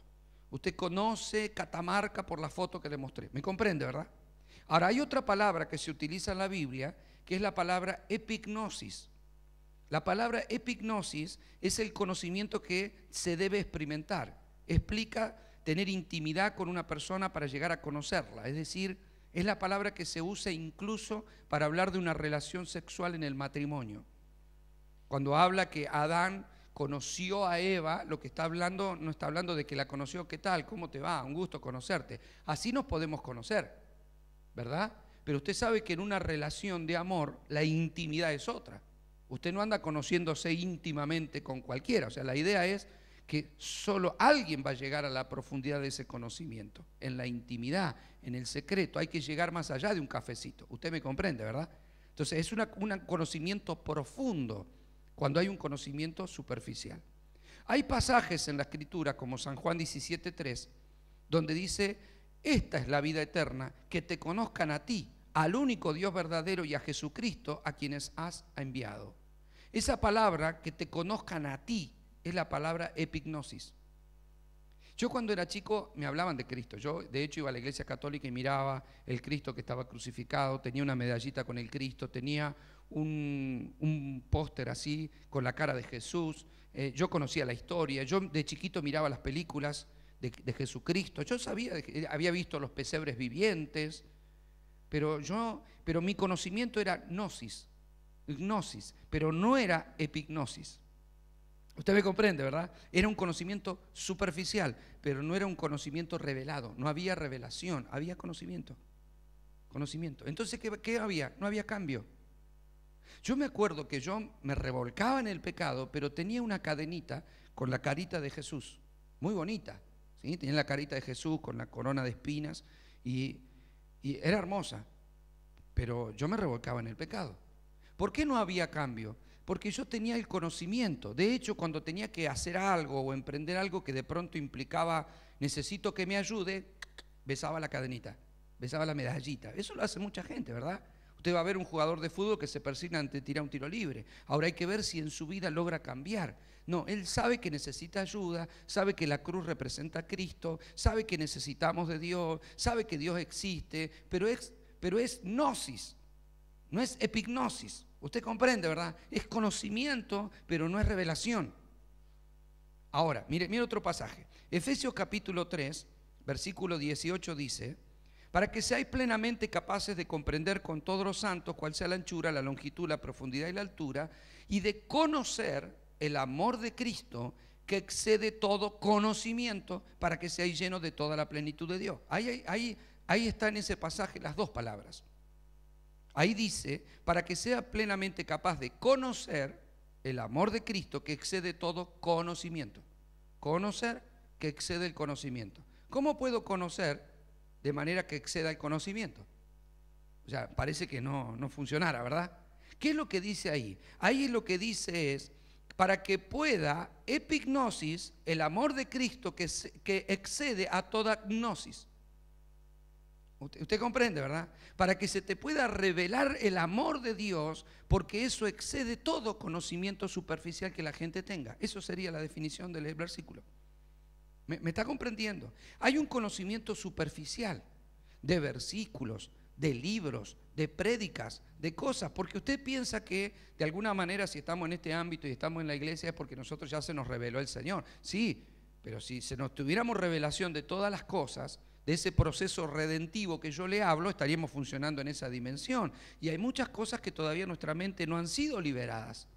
Usted conoce Catamarca por la foto que le mostré. ¿Me comprende, verdad? Ahora, hay otra palabra que se utiliza en la Biblia, que es la palabra epignosis. La palabra epignosis es el conocimiento que se debe experimentar. Explica tener intimidad con una persona para llegar a conocerla. Es decir, es la palabra que se usa incluso para hablar de una relación sexual en el matrimonio. Cuando habla que Adán conoció a Eva, lo que está hablando, no está hablando de que la conoció, ¿qué tal? ¿Cómo te va? Un gusto conocerte. Así nos podemos conocer, ¿verdad? Pero usted sabe que en una relación de amor la intimidad es otra. Usted no anda conociéndose íntimamente con cualquiera. O sea, la idea es que solo alguien va a llegar a la profundidad de ese conocimiento. En la intimidad, en el secreto, hay que llegar más allá de un cafecito. Usted me comprende, ¿verdad? Entonces es un conocimiento profundo cuando hay un conocimiento superficial. Hay pasajes en la Escritura, como San Juan 17:3, donde dice, esta es la vida eterna, que te conozcan a ti, al único Dios verdadero y a Jesucristo, a quienes has enviado. Esa palabra, que te conozcan a ti, es la palabra epignosis. Yo cuando era chico me hablaban de Cristo. Yo de hecho iba a la iglesia católica y miraba el Cristo que estaba crucificado, tenía una medallita con el Cristo, tenía un póster así con la cara de Jesús. Yo conocía la historia, yo de chiquito miraba las películas de Jesucristo. Yo sabía, había visto los pesebres vivientes, pero mi conocimiento era gnosis, pero no era epignosis. Usted me comprende, ¿verdad? Era un conocimiento superficial, pero no era un conocimiento revelado. No había revelación, había conocimiento. Entonces, ¿qué había? No había cambio. Yo me acuerdo que yo me revolcaba en el pecado, pero tenía una cadenita con la carita de Jesús, muy bonita, ¿sí? Tenía la carita de Jesús con la corona de espinas y era hermosa, pero yo me revolcaba en el pecado. ¿Por qué no había cambio? Porque yo tenía el conocimiento. De hecho, cuando tenía que hacer algo o emprender algo que de pronto implicaba necesito que me ayude, besaba la cadenita, besaba la medallita. Eso lo hace mucha gente, ¿verdad? Usted va a ver un jugador de fútbol que se persigna ante tirar un tiro libre. Ahora hay que ver si en su vida logra cambiar. No, él sabe que necesita ayuda, sabe que la cruz representa a Cristo, sabe que necesitamos de Dios, sabe que Dios existe, pero es gnosis, no es epignosis. Usted comprende, ¿verdad? Es conocimiento, pero no es revelación. Ahora, mire otro pasaje. Efesios capítulo 3, versículo 18 dice, para que seáis plenamente capaces de comprender con todos los santos cuál sea la anchura, la longitud, la profundidad y la altura, y de conocer el amor de Cristo que excede todo conocimiento, para que seáis llenos de toda la plenitud de Dios. Ahí está en ese pasaje las dos palabras. Ahí dice, para que sea plenamente capaz de conocer el amor de Cristo que excede todo conocimiento. Conocer que excede el conocimiento. ¿Cómo puedo conocer de manera que exceda el conocimiento? O sea, parece que no funcionara, ¿verdad? ¿Qué es lo que dice ahí? Ahí lo que dice es, para que pueda epignosis, el amor de Cristo que excede a toda gnosis. Usted comprende, ¿verdad? Para que se te pueda revelar el amor de Dios, porque eso excede todo conocimiento superficial que la gente tenga. Eso sería la definición del versículo. ¿Me está comprendiendo? Hay un conocimiento superficial de versículos, de libros, de prédicas, de cosas, porque usted piensa que de alguna manera si estamos en este ámbito y estamos en la iglesia es porque nosotros ya se nos reveló el Señor. Sí, pero si se nos tuviéramos revelación de todas las cosas, de ese proceso redentivo que yo le hablo, estaríamos funcionando en esa dimensión. Y hay muchas cosas que todavía en nuestra mente no han sido liberadas.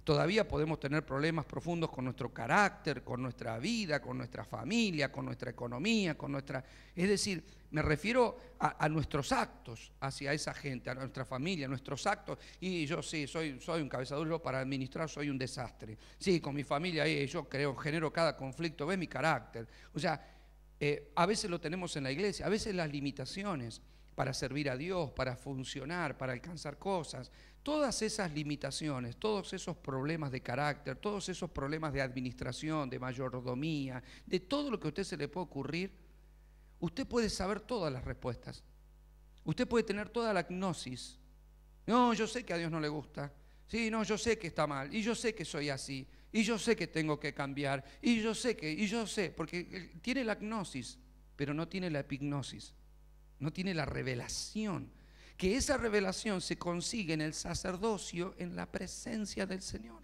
Todavía podemos tener problemas profundos con nuestro carácter, con nuestra vida, con nuestra familia, con nuestra economía, con nuestra... Es decir, me refiero a nuestros actos hacia esa gente, a nuestra familia, a nuestros actos. Y yo sí, soy un cabezaduro para administrar, soy un desastre. Sí, con mi familia yo creo, genero cada conflicto, ve mi carácter. O sea, a veces lo tenemos en la iglesia, a veces las limitaciones para servir a Dios, para funcionar, para alcanzar cosas. Todas esas limitaciones, todos esos problemas de carácter, todos esos problemas de administración, de mayordomía, de todo lo que a usted se le puede ocurrir, usted puede saber todas las respuestas. Usted puede tener toda la gnosis. No, yo sé que a Dios no le gusta. Sí, no, yo sé que está mal. Y yo sé que soy así. Y yo sé que tengo que cambiar. Y yo sé, porque tiene la gnosis, pero no tiene la epignosis. No tiene la revelación. Que esa revelación se consigue en el sacerdocio, en la presencia del Señor.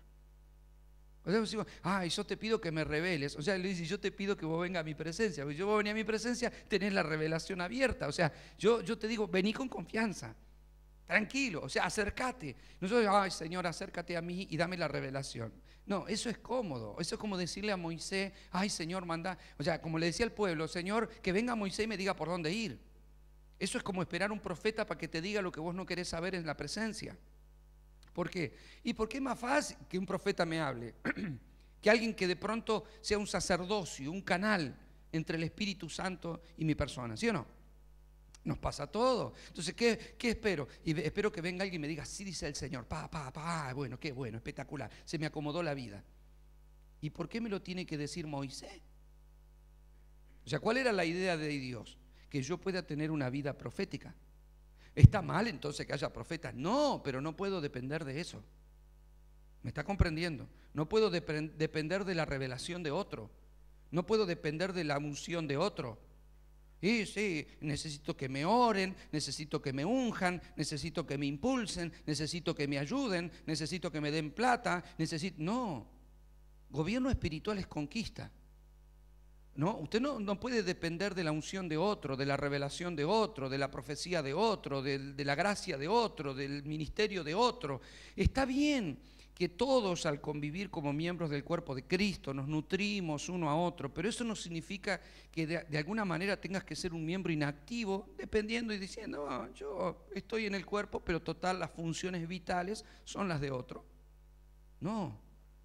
O sea, decimos, yo te pido que me reveles. O sea, le dice, yo te pido que vos vengas a mi presencia. Porque yo voy a venir a mi presencia, tenés la revelación abierta. O sea, yo te digo, vení con confianza. Tranquilo, o sea, acércate. Nosotros, Señor, acércate a mí y dame la revelación. No, eso es cómodo. Eso es como decirle a Moisés, Señor, manda. O sea, como le decía al pueblo, Señor, que venga Moisés y me diga por dónde ir. Eso es como esperar a un profeta para que te diga lo que vos no querés saber en la presencia. ¿Por qué? ¿Y por qué es más fácil que un profeta me hable? Que alguien que de pronto sea un sacerdocio, un canal entre el Espíritu Santo y mi persona, ¿sí o no? Nos pasa todo. Entonces, ¿qué espero? Y espero que venga alguien y me diga, sí dice el Señor, bueno, qué bueno, espectacular, se me acomodó la vida. ¿Y por qué me lo tiene que decir Moisés? O sea, ¿cuál era la idea de Dios? Que yo pueda tener una vida profética. ¿Está mal entonces que haya profetas? No, pero no puedo depender de eso. ¿Me está comprendiendo? No puedo depender de la revelación de otro. No puedo depender de la unción de otro. Y sí, necesito que me oren, necesito que me unjan, necesito que me impulsen, necesito que me ayuden, necesito que me den plata, No, gobierno espiritual es conquista. No, usted no puede depender de la unción de otro, de la revelación de otro, de la profecía de otro, de la gracia de otro, del ministerio de otro. Está bien que todos al convivir como miembros del cuerpo de Cristo nos nutrimos uno a otro, pero eso no significa que de alguna manera tengas que ser un miembro inactivo, dependiendo y diciendo, yo estoy en el cuerpo, pero total las funciones vitales son las de otro. No,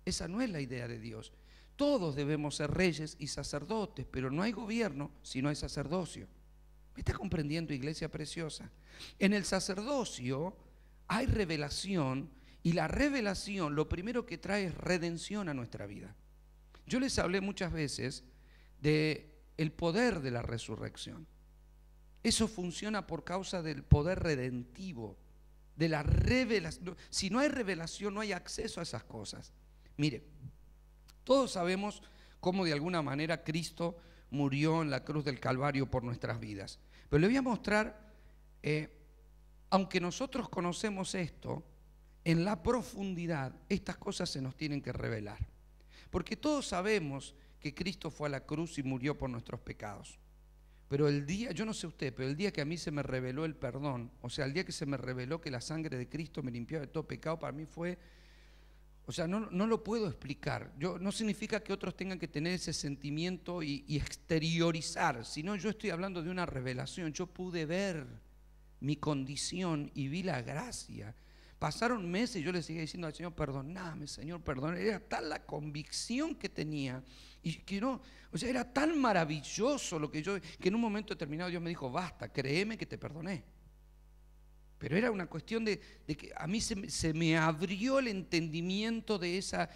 esa no es la idea de Dios. Todos debemos ser reyes y sacerdotes, pero no hay gobierno si no hay sacerdocio. ¿Me está comprendiendo, iglesia preciosa? En el sacerdocio hay revelación y la revelación lo primero que trae es redención a nuestra vida. Yo les hablé muchas veces del poder de la resurrección. Eso funciona por causa del poder redentivo, de la revelación. Si no hay revelación, no hay acceso a esas cosas. Mire, todos sabemos cómo de alguna manera Cristo murió en la cruz del Calvario por nuestras vidas. Pero le voy a mostrar, aunque nosotros conocemos esto, en la profundidad estas cosas se nos tienen que revelar. Porque todos sabemos que Cristo fue a la cruz y murió por nuestros pecados. Pero el día, yo no sé usted, pero el día que a mí se me reveló el perdón, o sea, el día que se me reveló que la sangre de Cristo me limpió de todo pecado, para mí fue... O sea, no lo puedo explicar. No significa que otros tengan que tener ese sentimiento y exteriorizar, sino yo estoy hablando de una revelación. Yo pude ver mi condición y vi la gracia. Pasaron meses y yo le seguía diciendo al Señor, perdóname, Señor, perdóname. Era tal la convicción que tenía y que no, o sea, era tan maravilloso lo que en un momento determinado Dios me dijo, basta, créeme que te perdoné. Pero era una cuestión de que a mí se me abrió el entendimiento de esa...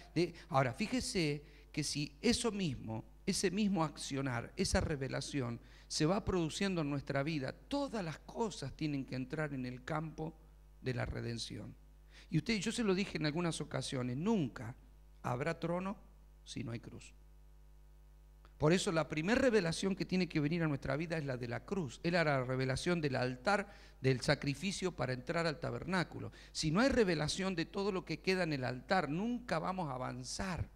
Ahora, fíjese que si eso mismo ese mismo accionar, esa revelación, se va produciendo en nuestra vida. Todas las cosas tienen que entrar en el campo de la redención. Y yo se lo dije en algunas ocasiones, nunca habrá trono si no hay cruz. Por eso la primera revelación que tiene que venir a nuestra vida es la de la cruz. Es la revelación del altar, del sacrificio para entrar al tabernáculo. Si no hay revelación de todo lo que queda en el altar, nunca vamos a avanzar.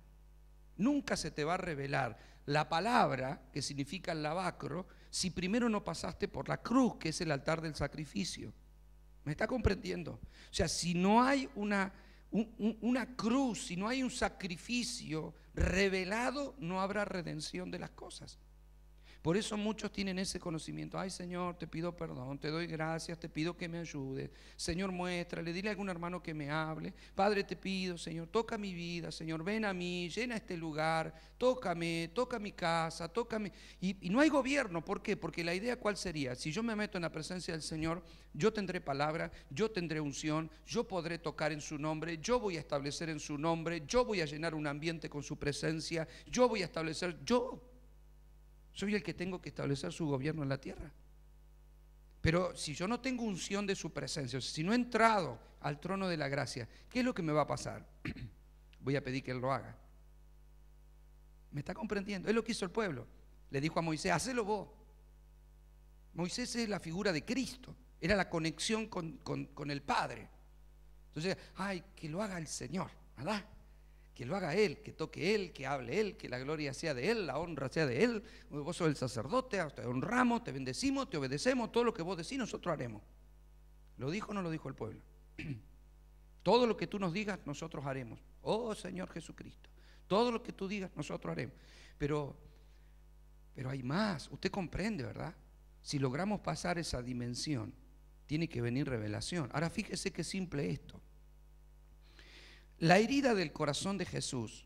Nunca se te va a revelar la palabra, que significa el lavacro, si primero no pasaste por la cruz, que es el altar del sacrificio. ¿Me está comprendiendo? O sea, si no hay una cruz, si no hay un sacrificio revelado, no habrá redención de las cosas. Por eso muchos tienen ese conocimiento. Ay, Señor, te pido perdón, te doy gracias, te pido que me ayudes. Señor, muéstrale, dile a algún hermano que me hable. Padre, te pido, Señor, toca mi vida, Señor, ven a mí, llena este lugar, tócame, toca mi casa, tócame. Y no hay gobierno, ¿por qué? Porque la idea, ¿cuál sería? Si yo me meto en la presencia del Señor, yo tendré palabra, yo tendré unción, yo podré tocar en su nombre, yo voy a establecer en su nombre, yo voy a llenar un ambiente con su presencia, yo voy a establecer, yo soy el que tengo que establecer su gobierno en la tierra. Pero si yo no tengo unción de su presencia, si no he entrado al trono de la gracia, ¿qué es lo que me va a pasar? Voy a pedir que Él lo haga. ¿Me está comprendiendo? Es lo que hizo el pueblo. Le dijo a Moisés, hacelo vos. Moisés es la figura de Cristo. Era la conexión con el Padre. Entonces, ay, que lo haga el Señor, ¿verdad? Que lo haga Él, que toque Él, que hable Él, que la gloria sea de Él, la honra sea de Él. Vos sos el sacerdote, te honramos, te bendecimos, te obedecemos, todo lo que vos decís nosotros haremos. ¿Lo dijo o no lo dijo el pueblo? Todo lo que tú nos digas nosotros haremos. Oh Señor Jesucristo, todo lo que tú digas nosotros haremos. Pero hay más, usted comprende, ¿verdad? Si logramos pasar esa dimensión, tiene que venir revelación. Ahora fíjese qué simple esto. La herida del corazón de Jesús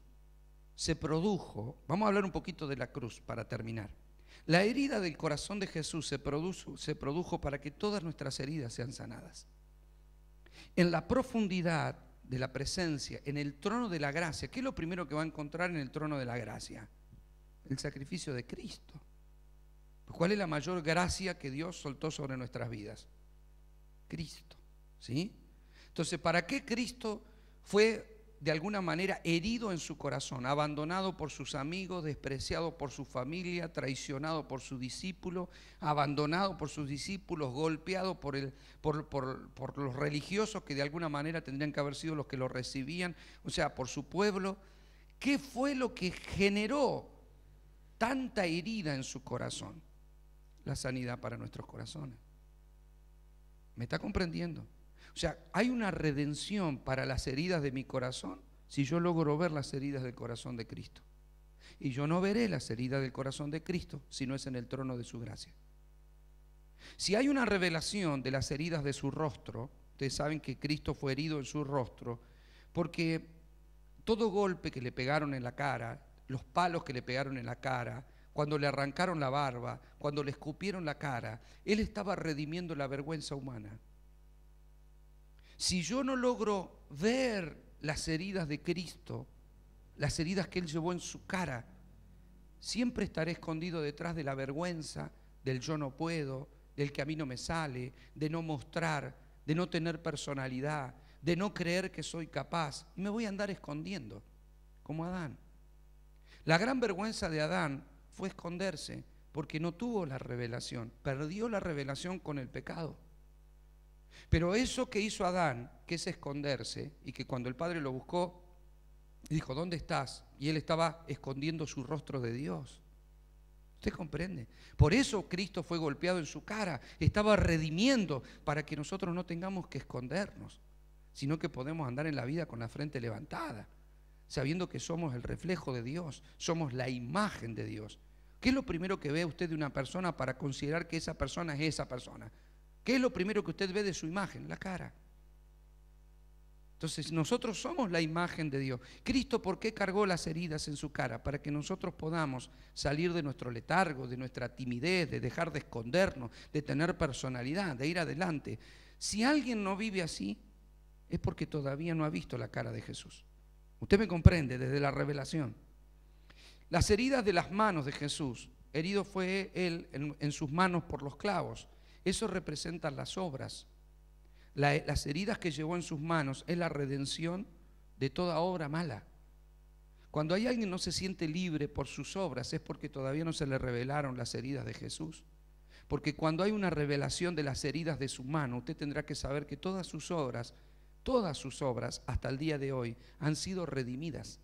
se produjo, vamos a hablar un poquito de la cruz para terminar. La herida del corazón de Jesús se produjo para que todas nuestras heridas sean sanadas. En la profundidad de la presencia, en el trono de la gracia, ¿qué es lo primero que va a encontrar en el trono de la gracia? El sacrificio de Cristo. ¿Cuál es la mayor gracia que Dios soltó sobre nuestras vidas? Cristo, ¿sí? Entonces, ¿para qué Cristo fue de alguna manera herido en su corazón, abandonado por sus amigos, despreciado por su familia, traicionado por su discípulo, abandonado por sus discípulos, golpeado por los religiosos que de alguna manera tendrían que haber sido los que lo recibían, o sea, por su pueblo? ¿Qué fue lo que generó tanta herida en su corazón? La sanidad para nuestros corazones. ¿Me está comprendiendo? O sea, hay una redención para las heridas de mi corazón si yo logro ver las heridas del corazón de Cristo. Y yo no veré las heridas del corazón de Cristo si no es en el trono de su gracia. Si hay una revelación de las heridas de su rostro, ustedes saben que Cristo fue herido en su rostro, porque todo golpe que le pegaron en la cara, los palos que le pegaron en la cara, cuando le arrancaron la barba, cuando le escupieron la cara, Él estaba redimiendo la vergüenza humana. Si yo no logro ver las heridas de Cristo, las heridas que Él llevó en su cara, siempre estaré escondido detrás de la vergüenza, del yo no puedo, del que a mí no me sale, de no mostrar, de no tener personalidad, de no creer que soy capaz. Y me voy a andar escondiendo, como Adán. La gran vergüenza de Adán fue esconderse, porque no tuvo la revelación, perdió la revelación con el pecado. Pero eso que hizo Adán, que es esconderse, y que cuando el Padre lo buscó, dijo, ¿dónde estás? Y él estaba escondiendo su rostro de Dios. ¿Usted comprende? Por eso Cristo fue golpeado en su cara, estaba redimiendo para que nosotros no tengamos que escondernos, sino que podemos andar en la vida con la frente levantada, sabiendo que somos el reflejo de Dios, somos la imagen de Dios. ¿Qué es lo primero que ve usted de una persona para considerar que esa persona es esa persona? ¿Qué es lo primero que usted ve de su imagen? La cara. Entonces nosotros somos la imagen de Dios. Cristo, ¿por qué cargó las heridas en su cara? Para que nosotros podamos salir de nuestro letargo, de nuestra timidez, de dejar de escondernos, de tener personalidad, de ir adelante. Si alguien no vive así, es porque todavía no ha visto la cara de Jesús. Usted me comprende desde la revelación. Las heridas de las manos de Jesús, herido fue Él en sus manos por los clavos. Eso representa las obras. Las heridas que llevó en sus manos es la redención de toda obra mala. Cuando hay alguien que no se siente libre por sus obras es porque todavía no se le revelaron las heridas de Jesús. Porque cuando hay una revelación de las heridas de su mano, usted tendrá que saber que todas sus obras hasta el día de hoy han sido redimidas.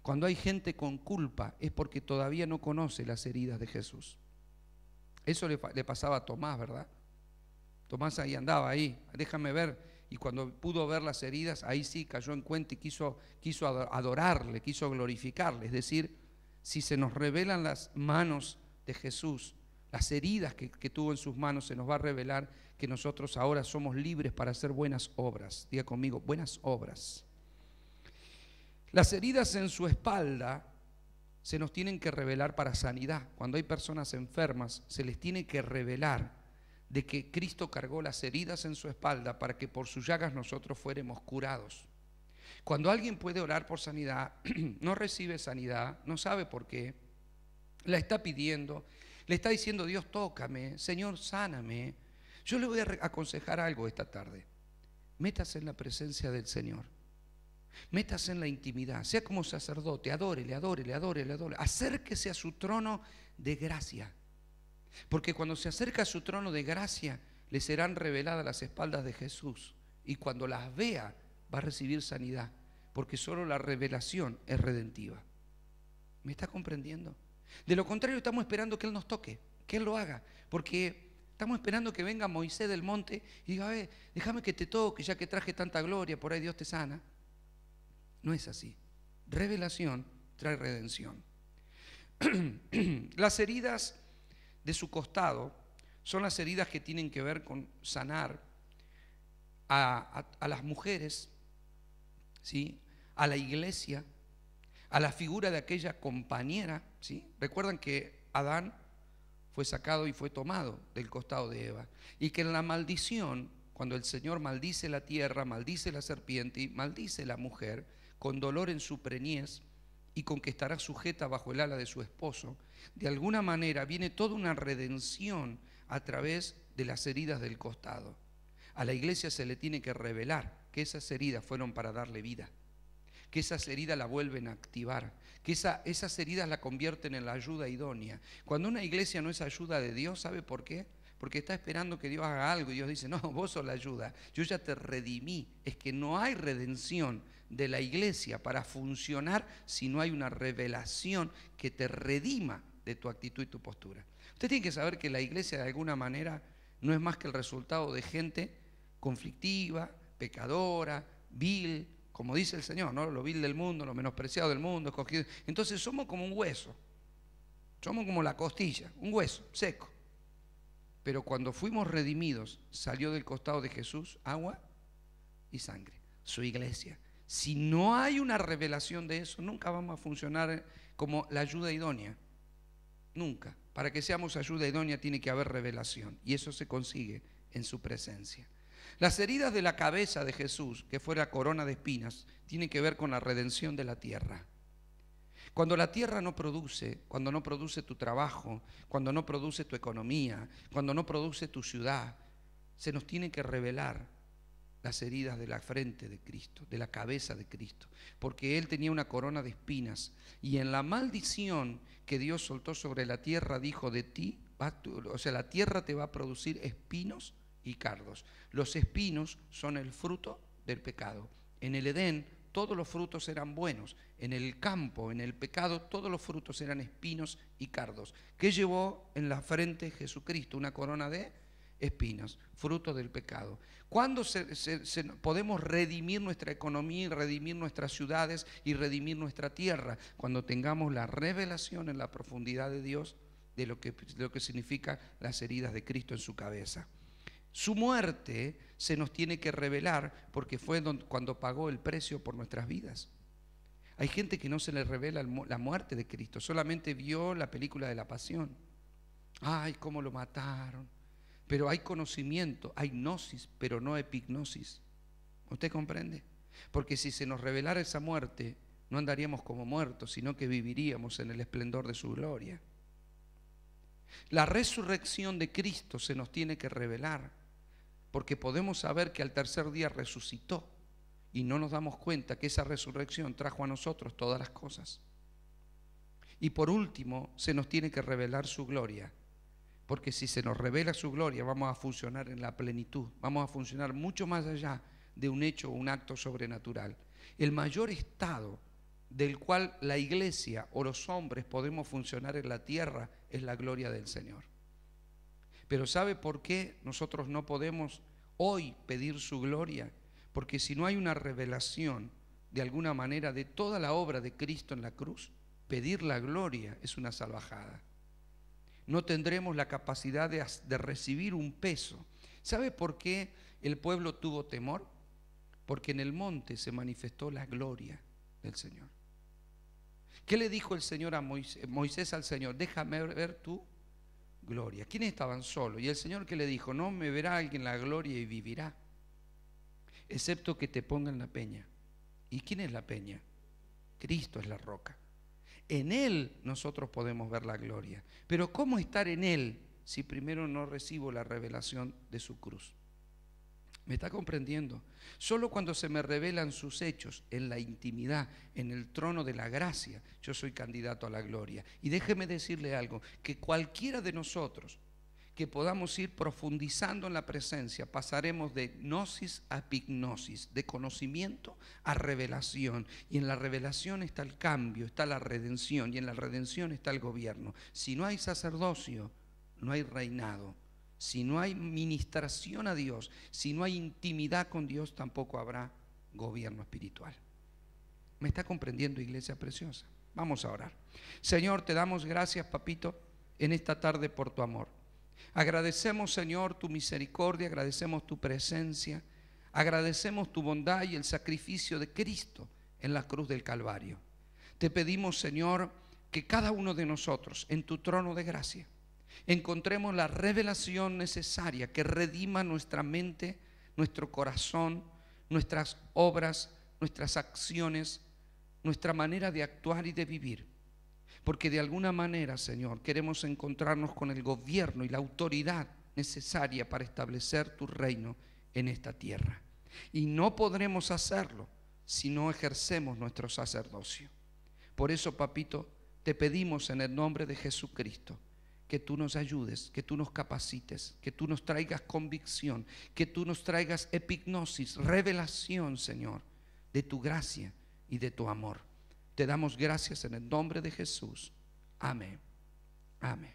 Cuando hay gente con culpa es porque todavía no conoce las heridas de Jesús. Eso le pasaba a Tomás, ¿verdad? Tomás ahí andaba, déjame ver. Y cuando pudo ver las heridas, ahí sí cayó en cuenta y quiso adorarle, quiso glorificarle. Es decir, si se nos revelan las manos de Jesús, las heridas que tuvo en sus manos, se nos va a revelar que nosotros ahora somos libres para hacer buenas obras. Diga conmigo, buenas obras. Las heridas en su espalda se nos tienen que revelar para sanidad. Cuando hay personas enfermas, se les tiene que revelar de que Cristo cargó las heridas en su espalda para que por sus llagas nosotros fuéramos curados. Cuando alguien puede orar por sanidad, no recibe sanidad, no sabe por qué, la está pidiendo, le está diciendo: Dios, tócame, Señor, sáname. Yo le voy a aconsejar algo esta tarde. Métase en la presencia del Señor. Métase en la intimidad, sea como sacerdote, adórele, adórele, adórele, adórele. Acérquese a su trono de gracia. Porque cuando se acerca a su trono de gracia, le serán reveladas las espaldas de Jesús. Y cuando las vea, va a recibir sanidad. Porque solo la revelación es redentiva. ¿Me está comprendiendo? De lo contrario, estamos esperando que Él nos toque, que Él lo haga. Porque estamos esperando que venga Moisés del monte y diga: déjame que te toque, ya que traje tanta gloria, por ahí Dios te sana. No es así. Revelación trae redención. Las heridas de su costado son las heridas que tienen que ver con sanar a las mujeres, ¿sí?, a la iglesia, a la figura de aquella compañera, ¿sí? Recuerdan que Adán fue sacado y fue tomado del costado de Eva, y que en la maldición, cuando el Señor maldice la tierra, maldice la serpiente y maldice la mujer, con dolor en su preñez y con que estará sujeta bajo el ala de su esposo, de alguna manera viene toda una redención a través de las heridas del costado. A la iglesia se le tiene que revelar que esas heridas fueron para darle vida, que esas heridas la vuelven a activar, que esas heridas la convierten en la ayuda idónea. Cuando una iglesia no es ayuda de Dios, ¿sabe por qué? Porque está esperando que Dios haga algo y Dios dice: no, vos sos la ayuda, yo ya te redimí. Es que no hay redención de la iglesia para funcionar si no hay una revelación que te redima de tu actitud y tu postura. Usted tiene que saber que la iglesia de alguna manera no es más que el resultado de gente conflictiva, pecadora, vil, como dice el Señor, ¿no? Lo vil del mundo, lo menospreciado del mundo, escogido. Entonces somos como un hueso, somos como la costilla, un hueso seco. Pero cuando fuimos redimidos, salió del costado de Jesús agua y sangre, su iglesia. Si no hay una revelación de eso, nunca vamos a funcionar como la ayuda idónea. Nunca. Para que seamos ayuda idónea tiene que haber revelación. Y eso se consigue en su presencia. Las heridas de la cabeza de Jesús, que fue la corona de espinas, tienen que ver con la redención de la tierra. Cuando la tierra no produce, cuando no produce tu trabajo, cuando no produce tu economía, cuando no produce tu ciudad, se nos tiene que revelar las heridas de la frente de Cristo, de la cabeza de Cristo, porque Él tenía una corona de espinas y en la maldición que Dios soltó sobre la tierra dijo: de ti, la tierra te va a producir espinos y cardos. Los espinos son el fruto del pecado. En el Edén todos los frutos eran buenos, en el campo, en el pecado, todos los frutos eran espinos y cardos. ¿Qué llevó en la frente Jesucristo? Una corona de espinas, fruto del pecado. ¿Cuándo podemos redimir nuestra economía y redimir nuestras ciudades y redimir nuestra tierra? Cuando tengamos la revelación en la profundidad de Dios de lo que significa las heridas de Cristo en su cabeza. Su muerte se nos tiene que revelar porque fue cuando pagó el precio por nuestras vidas. Hay gente que no se le revela la muerte de Cristo, solamente vio la película de la pasión. Ay, cómo lo mataron. Pero hay conocimiento, hay gnosis, pero no epignosis. ¿Usted comprende? Porque si se nos revelara esa muerte, no andaríamos como muertos, sino que viviríamos en el esplendor de su gloria. La resurrección de Cristo se nos tiene que revelar, porque podemos saber que al tercer día resucitó y no nos damos cuenta que esa resurrección trajo a nosotros todas las cosas. Y por último, se nos tiene que revelar su gloria, porque si se nos revela su gloria, vamos a funcionar en la plenitud, vamos a funcionar mucho más allá de un hecho o un acto sobrenatural. El mayor estado del cual la iglesia o los hombres podemos funcionar en la tierra es la gloria del Señor. Pero ¿sabe por qué nosotros no podemos hoy pedir su gloria? Porque si no hay una revelación de alguna manera de toda la obra de Cristo en la cruz, pedir la gloria es una salvajada. No tendremos la capacidad de recibir un peso. ¿Sabe por qué el pueblo tuvo temor? Porque en el monte se manifestó la gloria del Señor. ¿Qué le dijo el Señor a Moisés al Señor? Déjame ver tu gloria. ¿Quiénes estaban solos? Y el Señor, ¿qué le dijo? No me verá alguien la gloria y vivirá, excepto que te ponga en la peña. ¿Y quién es la peña? Cristo es la roca. En Él nosotros podemos ver la gloria. Pero ¿cómo estar en Él si primero no recibo la revelación de su cruz? ¿Me está comprendiendo? Solo cuando se me revelan sus hechos en la intimidad, en el trono de la gracia, yo soy candidato a la gloria. Y déjeme decirle algo, que cualquiera de nosotros que podamos ir profundizando en la presencia, pasaremos de gnosis a epignosis, de conocimiento a revelación. Y en la revelación está el cambio, está la redención, y en la redención está el gobierno. Si no hay sacerdocio, no hay reinado. Si no hay ministración a Dios, si no hay intimidad con Dios, tampoco habrá gobierno espiritual. ¿Me está comprendiendo, iglesia preciosa? Vamos a orar. Señor, te damos gracias, papito, en esta tarde por tu amor. Agradecemos, Señor, tu misericordia, agradecemos tu presencia, agradecemos tu bondad y el sacrificio de Cristo en la cruz del Calvario. Te pedimos, Señor, que cada uno de nosotros en tu trono de gracia encontremos la revelación necesaria que redima nuestra mente, nuestro corazón, nuestras obras, nuestras acciones, nuestra manera de actuar y de vivir. Porque de alguna manera, Señor, queremos encontrarnos con el gobierno y la autoridad necesaria para establecer tu reino en esta tierra. Y no podremos hacerlo si no ejercemos nuestro sacerdocio. Por eso, papito, te pedimos en el nombre de Jesucristo que tú nos ayudes, que tú nos capacites, que tú nos traigas convicción, que tú nos traigas epignosis, revelación, Señor, de tu gracia y de tu amor. Te damos gracias en el nombre de Jesús. Amén. Amén.